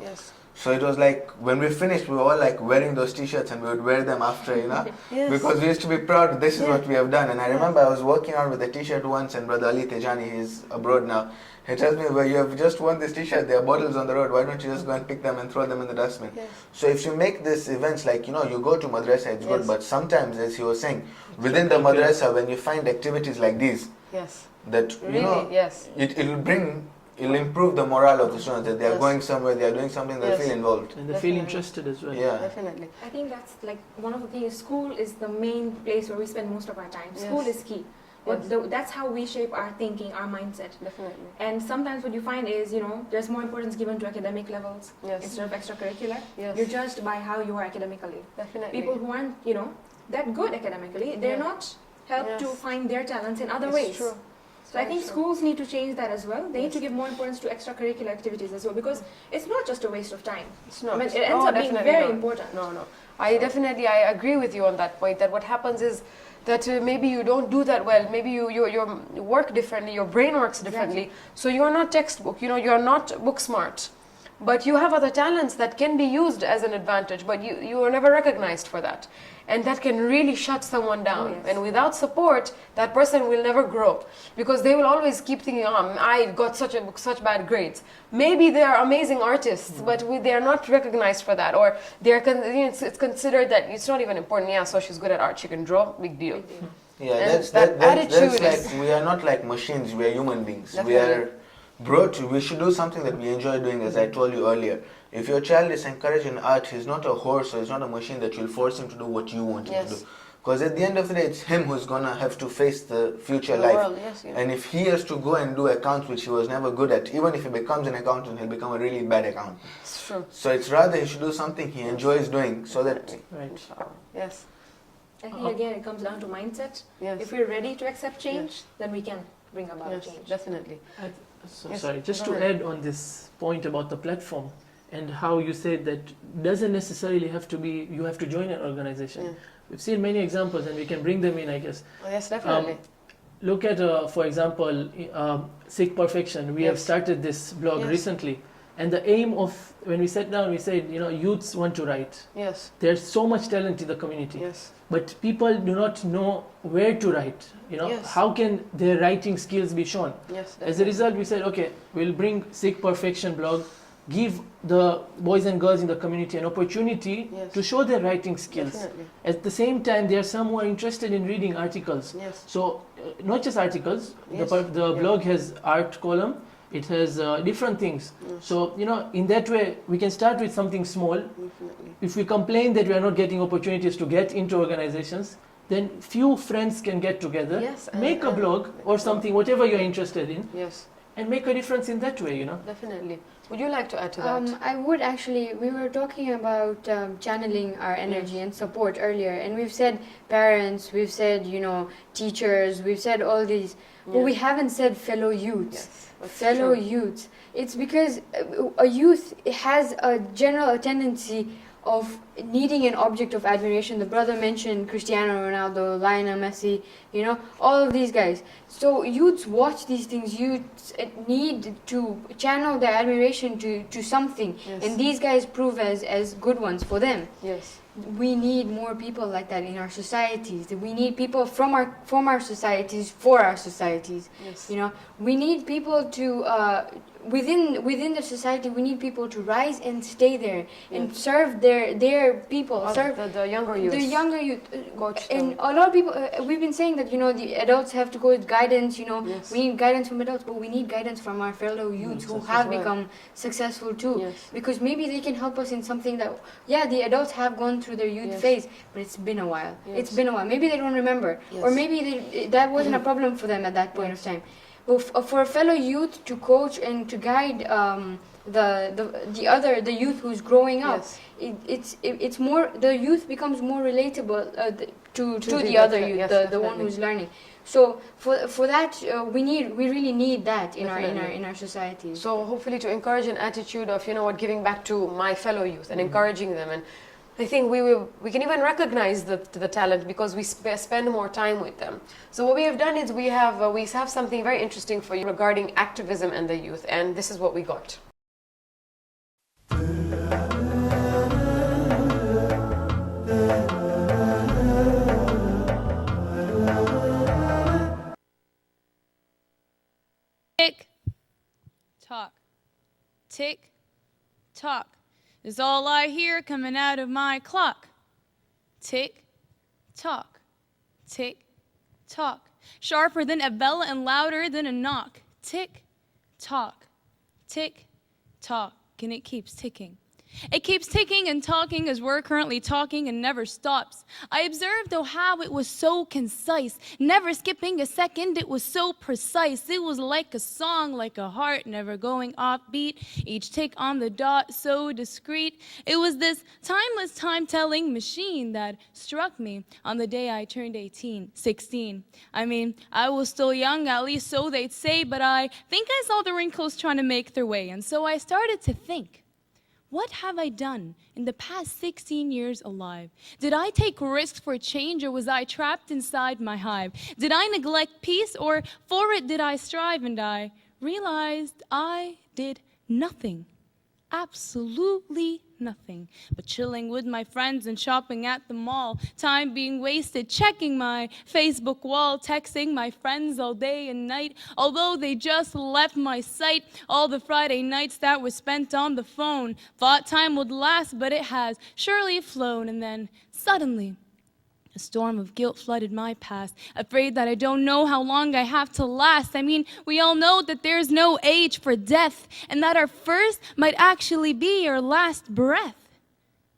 Yes. So it was like when we finished, we were all like wearing those t-shirts and we would wear them after, Yes. because we used to be proud, this is what we have done. And I remember I was walking around with a t-shirt once and Brother Ali Tejani, he's abroad now, he tells me, well, you have just worn this t-shirt, there are bottles on the road, why don't you just go and pick them and throw them in the dustbin? Yes. So if you make these events like, you go to madrasa, it's good, Yes. but sometimes, as he was saying, within the madrasa, when you find activities like these, Yes. that, Really, yes. it'll improve the morale of the students, that they are Yes. going somewhere, they are doing something, they Yes. feel involved. And they feel Definitely. interested as well. Yeah. Definitely. I think that's like one of the things. School is the main place where we spend most of our time. School Yes. is key. Yes. That's how we shape our thinking, our mindset. Definitely. And sometimes what you find is, there's more importance given to academic levels Yes. instead of extracurricular. Yes. You're judged by how you are academically. Definitely. People who aren't, that good academically, they're Yeah. not helped to Yes. find their talents in other It's ways. true. So I Very think true. schools need to change that as well. They need Yes. to give more importance to extracurricular activities as well, because it's not just a waste of time. It's not. I mean, it ends No, up being definitely very not. important. No. I agree with you on that point, that what happens is that maybe you don't do that well, maybe you work differently, your brain works differently, so you are not textbook, you are not book smart, but you have other talents that can be used as an advantage, but you are never recognized for that, and that can really shut someone down. Yes. And without support, that person will never grow, because they will always keep thinking, I got such bad grades. Maybe they are amazing artists, but they are not recognized for that, or it's considered that it's not even important. Yeah, so she's good at art, she can draw, big deal. Yeah, And that's that that's attitude like, is- we are not like machines, we are human beings. We Definitely. are we should do something that we enjoy doing, as I told you earlier. If your child is encouraged in art, he's not a horse or he's not a machine that you'll force him to do what you want him to Yes. do. Because at the end of the day, it's him who's gonna have to face the future The life. world, yes, yeah. And if he has to go and do accounts, which he was never good at, even if he becomes an accountant, he'll become a really bad accountant. It's true. So it's rather he should do something he enjoys doing, so that Right. Inshallah. Yes. I think again it comes down to mindset. Yes. If we're ready to accept change, then we can bring about Yes, change. definitely. Yes, Sorry, just go to ahead. add on this point about the platform and how you said that doesn't necessarily have to be, you have to join an organization. Yeah. We've seen many examples and we can bring them in, I guess. Oh, yes, definitely. Look at, for example, Sikh Perfection. We have Yes. started this blog Yes. recently. And the aim of, when we sat down, we said, youths want to write. Yes. There's so much talent in the community. Yes. But people do not know where to write. Yes. How can their writing skills be shown? Yes. As a result, we said, okay, we'll bring Sikh Perfection blog, give the boys and girls in the community an opportunity Yes. to show their writing skills. Definitely. At the same time, there are some who are interested in reading articles. Yes. So, not just articles, Yes. the Yeah. blog has art column, it has different things. Yes. So, in that way, we can start with something small. Definitely. If we complain that we are not getting opportunities to get into organizations, then few friends can get together, Yes, make a and- blog or something, whatever you're interested in, Yes. and make a difference in that way, Definitely. Would you like to add to that? I would actually. We were talking about channeling our energy and support earlier, and we've said parents, we've said teachers, we've said all these, but we haven't said fellow youths. Yes. That's Fellow true. youths. It's because a youth has a general tendency of needing an object of admiration. The brother mentioned Cristiano Ronaldo, Lionel Messi, all of these guys. So youths watch these things. Youths need to channel their admiration to something, Yes. and these guys prove as good ones for them. Yes. We need more people like that in our societies. We need people from our societies for our societies. Yes. We need people to within the society. We need people to rise and stay there and serve their people. Serve the younger youth. the younger youth. Coach And them. a lot of people. We've been saying that the adults have to go with guidance. Yes. We need guidance from adults, but we need guidance from our fellow youths who as have well. become successful too. Yes. Because maybe they can help us in something that the adults have gone through their youth Yes. phase, but it's been a while. Yes. It's been a while. Maybe they don't remember, or Yes. maybe that wasn't a problem for them at that point of time. But for a fellow youth to coach and to guide the youth who's growing up, Yes. it's more, the youth becomes more relatable to the the other youth, youth, yes, the one definitely. who's learning. So for that we really need that in Definitely. our societies. So hopefully to encourage an attitude of giving back to my fellow youth and encouraging them, and I think we can even recognize the talent because we spend more time with them. So what we have done is we have something very interesting for you regarding activism and the youth, and this is what we got. Tick tock, tick tock is all I hear coming out of my clock. Tick tock, tick tock, sharper than a bell and louder than a knock. Tick tock, tick tock, and it keeps ticking. It keeps ticking and talking as we're currently talking and never stops. I observed, oh, how it was so concise, never skipping a second, it was so precise. It was like a song, like a heart, never going off beat, each tick on the dot, so discreet. It was this timeless time-telling machine that struck me on the day I turned 16. I mean, I was still young, at least so they'd say, but I think I saw the wrinkles trying to make their way, and so I started to think, what have I done in the past 16 years alive? Did I take risks for change, or was I trapped inside my hive? Did I neglect peace, or for it did I strive? And I realized I did nothing, absolutely nothing, but chilling with my friends and shopping at the mall, time being wasted checking my Facebook wall, texting my friends all day and night, although they just left my sight. All the Friday nights that were spent on the phone, thought time would last, but it has surely flown. And then suddenly a storm of guilt flooded my past, afraid that I don't know how long I have to last. I mean, we all know that there's no age for death, and that our first might actually be our last breath.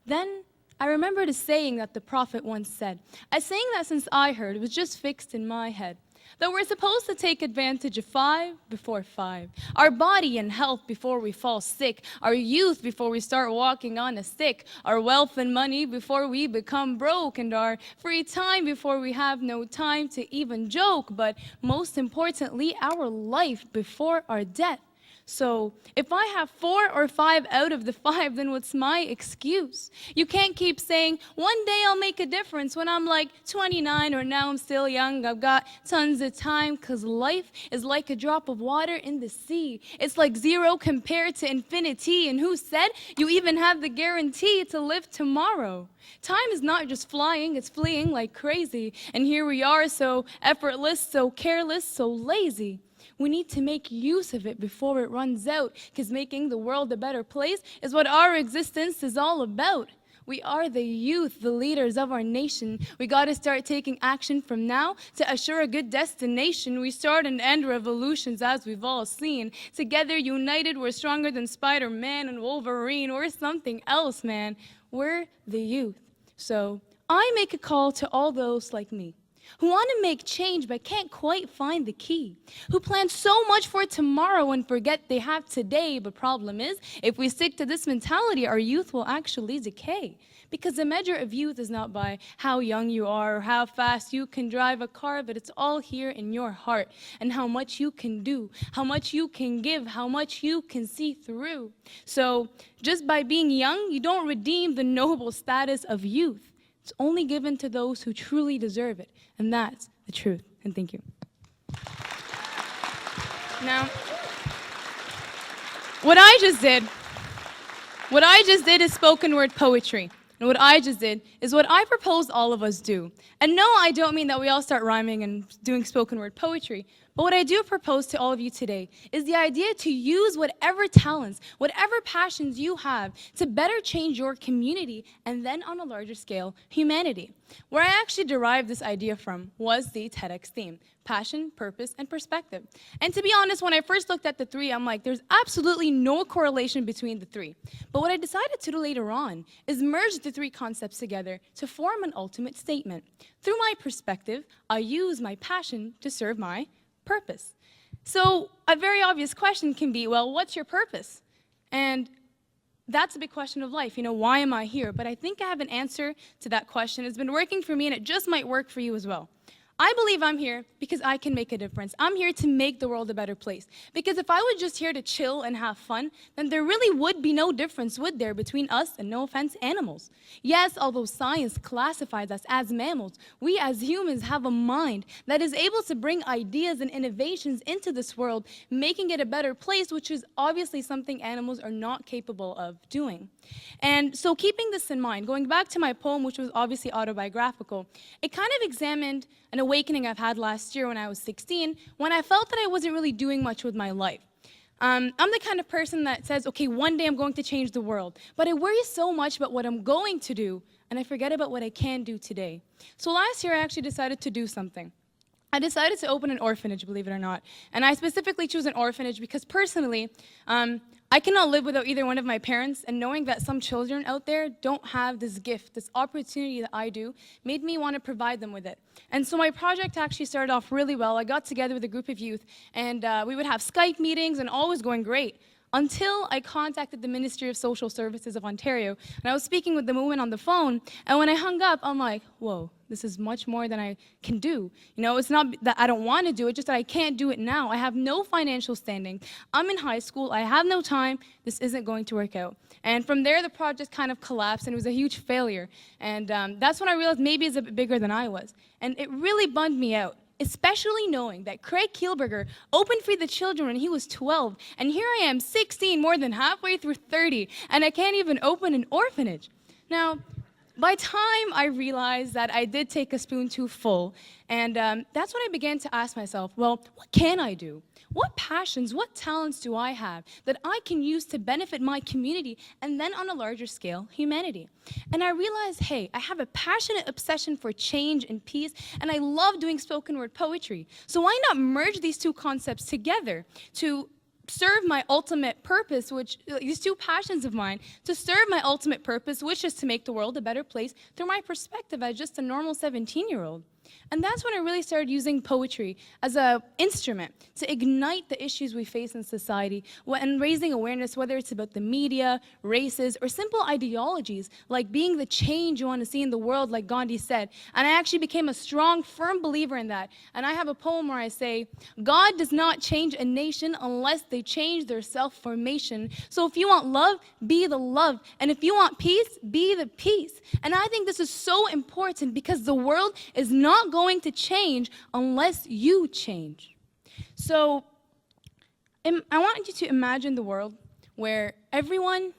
Then I remembered a saying that the prophet once said, a saying that since I heard it was just fixed in my head, that we're supposed to take advantage of 5 before 5. Our body and health before we fall sick. Our youth before we start walking on a stick. Our wealth and money before we become broke. And our free time before we have no time to even joke. But most importantly, our life before our death. So if I have 4 or 5 out of the 5, then what's my excuse? You can't keep saying, one day I'll make a difference when I'm like 29 or now I'm still young. I've got tons of time, because life is like a drop of water in the sea. It's like 0 compared to infinity. And who said you even have the guarantee to live tomorrow? Time is not just flying, it's fleeing like crazy. And here we are, so effortless, so careless, so lazy. We need to make use of it before it runs out, because making the world a better place is what our existence is all about. We are the youth, the leaders of our nation. We got to start taking action from now to assure a good destination. We start and end revolutions, as we've all seen. Together, united, we're stronger than Spider-Man and Wolverine or something else, man. We're the youth. So I make a call to all those like me, who want to make change but can't quite find the key, who plan so much for tomorrow and forget they have today. But problem is, if we stick to this mentality, our youth will actually decay. Because the measure of youth is not by how young you are or how fast you can drive a car, but it's all here in your heart and how much you can do, how much you can give, how much you can see through. So just by being young, you don't redeem the noble status of youth. It's only given to those who truly deserve it. And that's the truth. And thank you. Now, what I just did is spoken word poetry. And what I just did is what I propose all of us do. And no, I don't mean that we all start rhyming and doing spoken word poetry. But what I do propose to all of you today is the idea to use whatever talents, whatever passions you have to better change your community, and then on a larger scale, humanity. Where I actually derived this idea from was the TEDx theme: passion, purpose, and perspective. And to be honest, when I first looked at the 3, I'm like, there's absolutely no correlation between the 3. But what I decided to do later on is merge the 3 concepts together to form an ultimate statement. Through my perspective, I use my passion to serve my purpose. So a very obvious question can be, well, what's your purpose? And that's a big question of life. You know, why am I here? But I think I have an answer to that question. It's been working for me, and it just might work for you as well. I believe I'm here because I can make a difference. I'm here to make the world a better place. Because if I was just here to chill and have fun, then there really would be no difference, would there, between us and, no offense, animals? Yes, although science classifies us as mammals, we as humans have a mind that is able to bring ideas and innovations into this world, making it a better place, which is obviously something animals are not capable of doing. And so keeping this in mind, going back to my poem, which was obviously autobiographical, it kind of examined in a awakening I've had last year when I was 16, when I felt that I wasn't really doing much with my life. I'm the kind of person that says, okay, one day I'm going to change the world, but I worry so much about what I'm going to do, and I forget about what I can do today. So last year I actually decided to do something. I decided to open an orphanage, believe it or not. And I specifically chose an orphanage because personally, I cannot live without either one of my parents, and knowing that some children out there don't have this gift, this opportunity that I do, made me want to provide them with it. And so my project actually started off really well. I got together with a group of youth, and we would have Skype meetings, and all was going great. Until I contacted the Ministry of Social Services of Ontario, and I was speaking with the woman on the phone, and when I hung up, I'm like, whoa, this is much more than I can do. You know, it's not that I don't want to do it, just that I can't do it now. I have no financial standing. I'm in high school, I have no time, this isn't going to work out. And from there, the project kind of collapsed, and it was a huge failure. And that's when I realized maybe it's a bit bigger than I was. And it really bummed me out, especially knowing that Craig Kielberger opened Free the Children when he was 12, and here I am, 16, more than halfway through 30, and I can't even open an orphanage. Now, by time I realized that I did take a spoon too full, and that's when I began to ask myself, well, what can I do? What passions, what talents do I have that I can use to benefit my community and then on a larger scale, humanity? And I realized, hey, I have a passionate obsession for change and peace, and I love doing spoken word poetry. So why not merge these two concepts together to serve my ultimate purpose, which, these two passions of mine, to serve my ultimate purpose, which is to make the world a better place through my perspective as just a normal 17-year-old. And that's when I really started using poetry as an instrument to ignite the issues we face in society and raising awareness, whether it's about the media, races, or simple ideologies like being the change you want to see in the world, like Gandhi said. And I actually became a strong, firm believer in that. And I have a poem where I say, God does not change a nation unless they change their self-formation. So if you want love, be the love. And if you want peace, be the peace. And I think this is so important because the world is not going to change unless you change. So I want you to imagine the world where everyone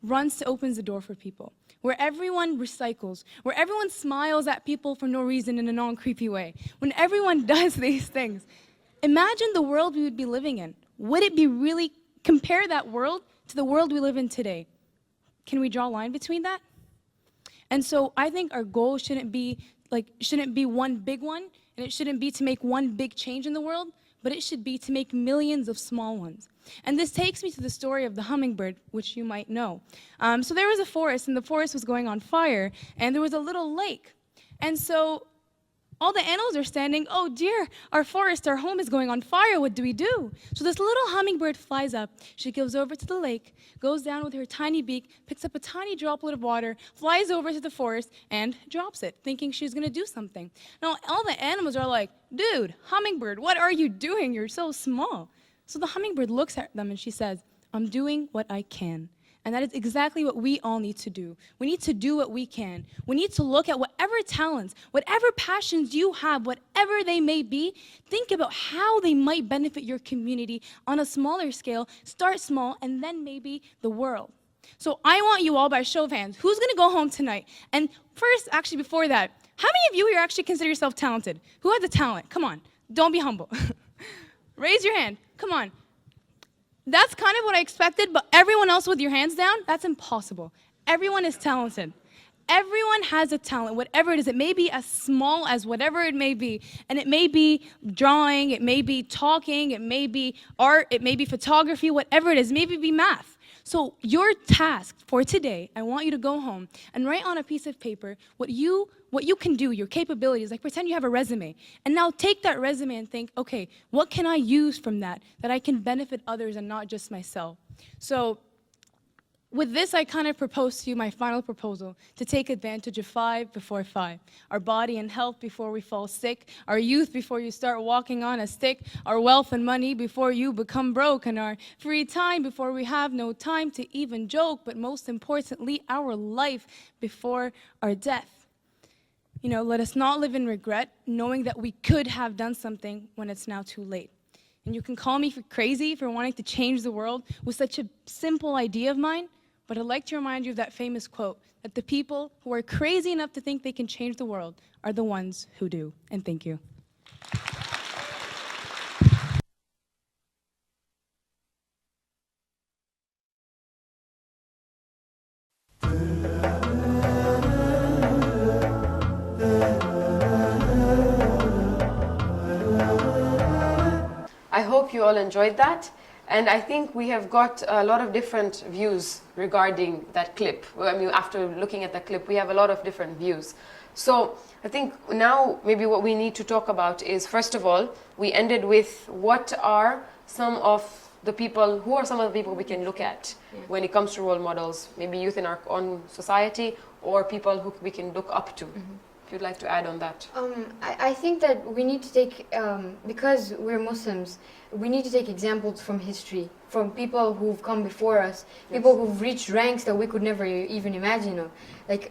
runs to open the door for people, where everyone recycles, where everyone smiles at people for no reason in a non-creepy way. When everyone does these things, imagine the world we would be living in. Would it be really, compare that world to the world we live in today? Can we draw a line between that? And so I think our goal shouldn't be one big one, and it shouldn't be to make one big change in the world, but it should be to make millions of small ones. And this takes me to the story of the hummingbird, which you might know. So there was a forest, and the forest was going on fire, and there was a little lake. And so all the animals are standing, oh dear, our forest, our home is going on fire, what do we do? So this little hummingbird flies up, she goes over to the lake, goes down with her tiny beak, picks up a tiny droplet of water, flies over to the forest, and drops it, thinking she's gonna do something. Now, all the animals are like, dude, hummingbird, what are you doing? You're so small. So the hummingbird looks at them and she says, I'm doing what I can. And that is exactly what we all need to do. We need to do what we can. We need to look at whatever talents, whatever passions you have, whatever they may be, think about how they might benefit your community on a smaller scale, start small, and then maybe the world. So I want you all, by show of hands, who's gonna go home tonight? And first, actually before that, how many of you here actually consider yourself talented? Who has a talent? Come on, don't be humble. Raise your hand, come on. That's kind of what I expected, but everyone else with your hands down, that's impossible. Everyone is talented. Everyone has a talent, whatever it is. It may be as small as whatever it may be. And it may be drawing, it may be talking, it may be art, it may be photography, whatever it is. Maybe be math. So your task for today, I want you to go home and write on a piece of paper what you can do, your capabilities, like pretend you have a resume. And now take that resume and think, okay, what can I use from that I can benefit others and not just myself? So with this, I kind of propose to you my final proposal, to take advantage of 5 before 5. Our body and health before we fall sick, our youth before you start walking on a stick, our wealth and money before you become broke, and our free time before we have no time to even joke, but most importantly, our life before our death. You know, let us not live in regret, knowing that we could have done something when it's now too late. And you can call me crazy for wanting to change the world with such a simple idea of mine, but I'd like to remind you of that famous quote that the people who are crazy enough to think they can change the world are the ones who do. And thank you. I hope you all enjoyed that. And I think we have got a lot of different views regarding that clip. I mean, after looking at the clip, we have a lot of different views. So I think now maybe what we need to talk about is, first of all, we ended with what are some of the people, who are some of the people we can look at when it comes to role models, maybe youth in our own society or people who we can look up to. If you'd like to add on that. I think that we need to take, because we're Muslims, we need to take examples from history, from people who've come before us, people who've reached ranks that we could never even imagine of. Like,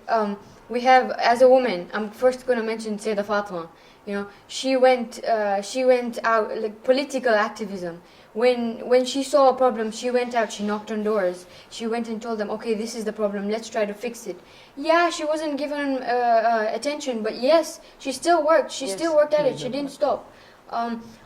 we have, as a woman, I'm first going to mention Sayyidah Fatima. You know, she went out, like, political activism. When she saw a problem, she went out, she knocked on doors. She went and told them, okay, this is the problem, let's try to fix it. Yeah, she wasn't given attention, but yes, she still worked. She still worked at it. She didn't stop.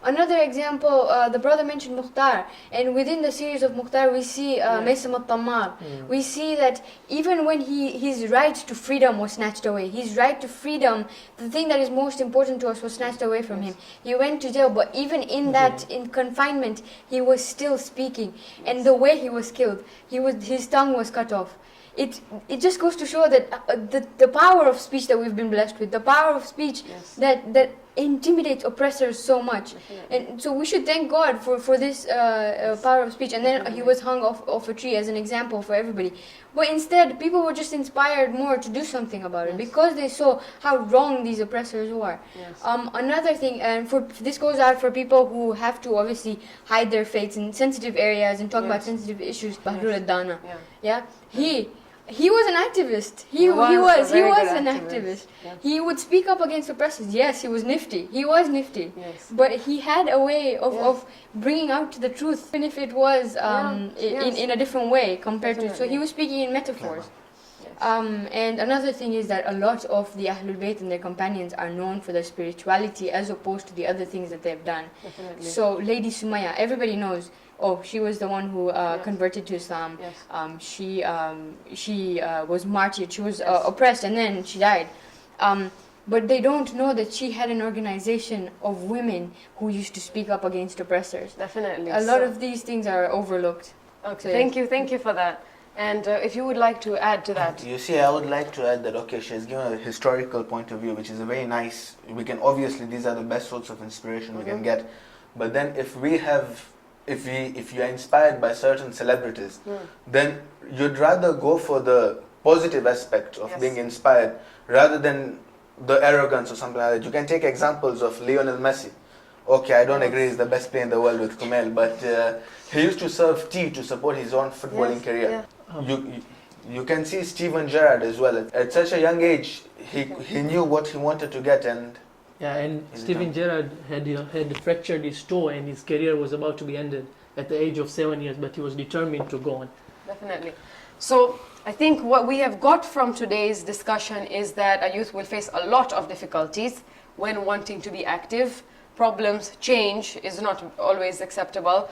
Another example, the brother mentioned Mukhtar, and within the series of Mukhtar we see Maysam al-Tammar. We see that even when his right to freedom was snatched away, his right to freedom, the thing that is most important to us, was snatched away from him. He went to jail, but even in that, in confinement, he was still speaking. And the way he was killed, his tongue was cut off. It just goes to show that the power of speech that we've been blessed with, the power of speech that intimidates oppressors so much. And so we should thank God for this power of speech. And then he was hung off a tree as an example for everybody. But instead, people were just inspired more to do something about it because they saw how wrong these oppressors were. Another thing, and this goes out for people who have to obviously hide their faiths in sensitive areas and talk about sensitive issues. Bahrul al-Dana. He was an activist. He was an activist. He would speak up against oppressors. Yes, he was nifty. He was nifty. But he had a way of bringing out the truth, even if it was in a different way compared to. So he was speaking in metaphors. And another thing is that a lot of the Ahlul Bayt and their companions are known for their spirituality as opposed to the other things that they've done. So Lady Sumaya, everybody knows. Oh, she was the one who converted to Islam. She was martyred. She was oppressed, and then she died. But they don't know that she had an organization of women who used to speak up against oppressors. Definitely. A lot of these things are overlooked. Okay. Thank you for that. And if you would like to add to that. You see, I would like to add that, okay, she's given a historical point of view, which is a very nice, we can obviously, these are the best sorts of inspiration we can get. But then if you're inspired by certain celebrities, then you'd rather go for the positive aspect of being inspired rather than the arrogance or something like that. You can take examples of Lionel Messi. Okay, I don't agree he's the best player in the world with Kumail, but he used to serve tea to support his own footballing career. You can see Steven Gerrard as well. At such a young age, he knew what he wanted to get, and Steven Gerrard had fractured his toe and his career was about to be ended at the age of 7 years, but he was determined to go on. Definitely. So I think what we have got from today's discussion is that a youth will face a lot of difficulties when wanting to be active. Problems, change is not always acceptable.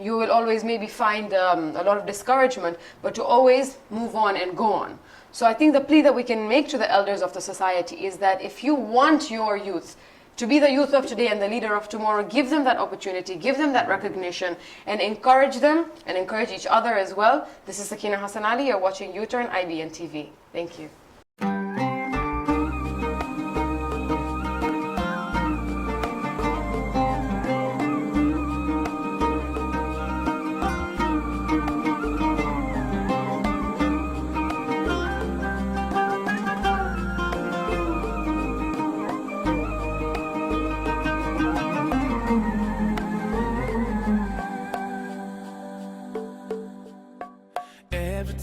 You will always maybe find a lot of discouragement, but to always move on and go on. So I think the plea that we can make to the elders of the society is that if you want your youth to be the youth of today and the leader of tomorrow, give them that opportunity, give them that recognition, and encourage them and encourage each other as well. This is Sakina Hassanali. You're watching Uturn IBN TV. Thank you.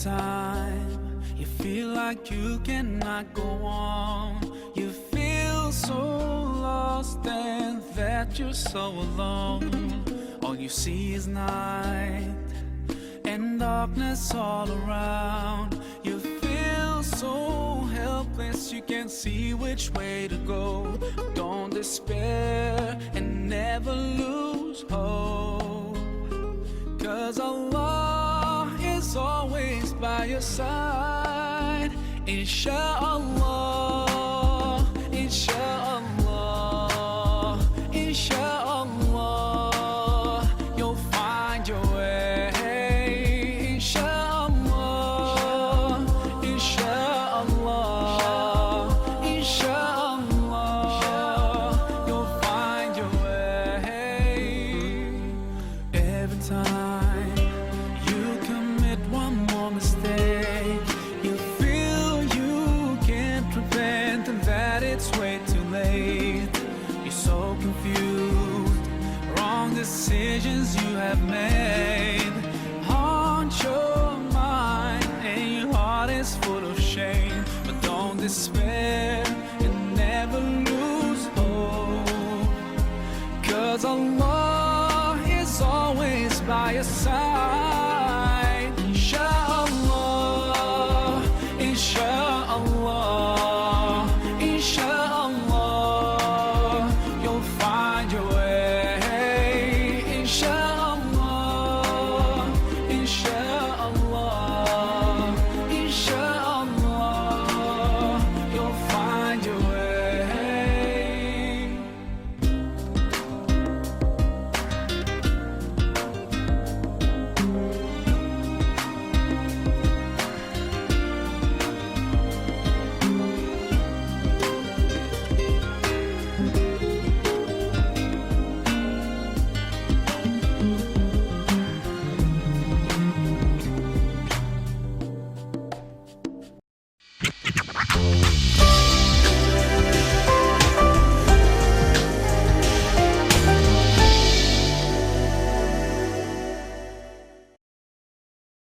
Time you feel like you cannot go on, you feel so lost and that you're so alone. All you see is night and and darkness all around. You feel so helpless, you can't see which way to go. Don't despair and never lose hope, 'cause Allah is always by your side. Insha'Allah, Insha'Allah, Insha'Allah, you'll find your way. Insha'Allah, Insha'Allah, Insha'Allah, you'll find your way. Every time you commit one more mistake, you feel you can't repent and that it's way too late. You're so confused, wrong decisions you have made haunt your mind and your heart is full of shame. But don't despair and never lose hope, 'cause Allah is always by your side.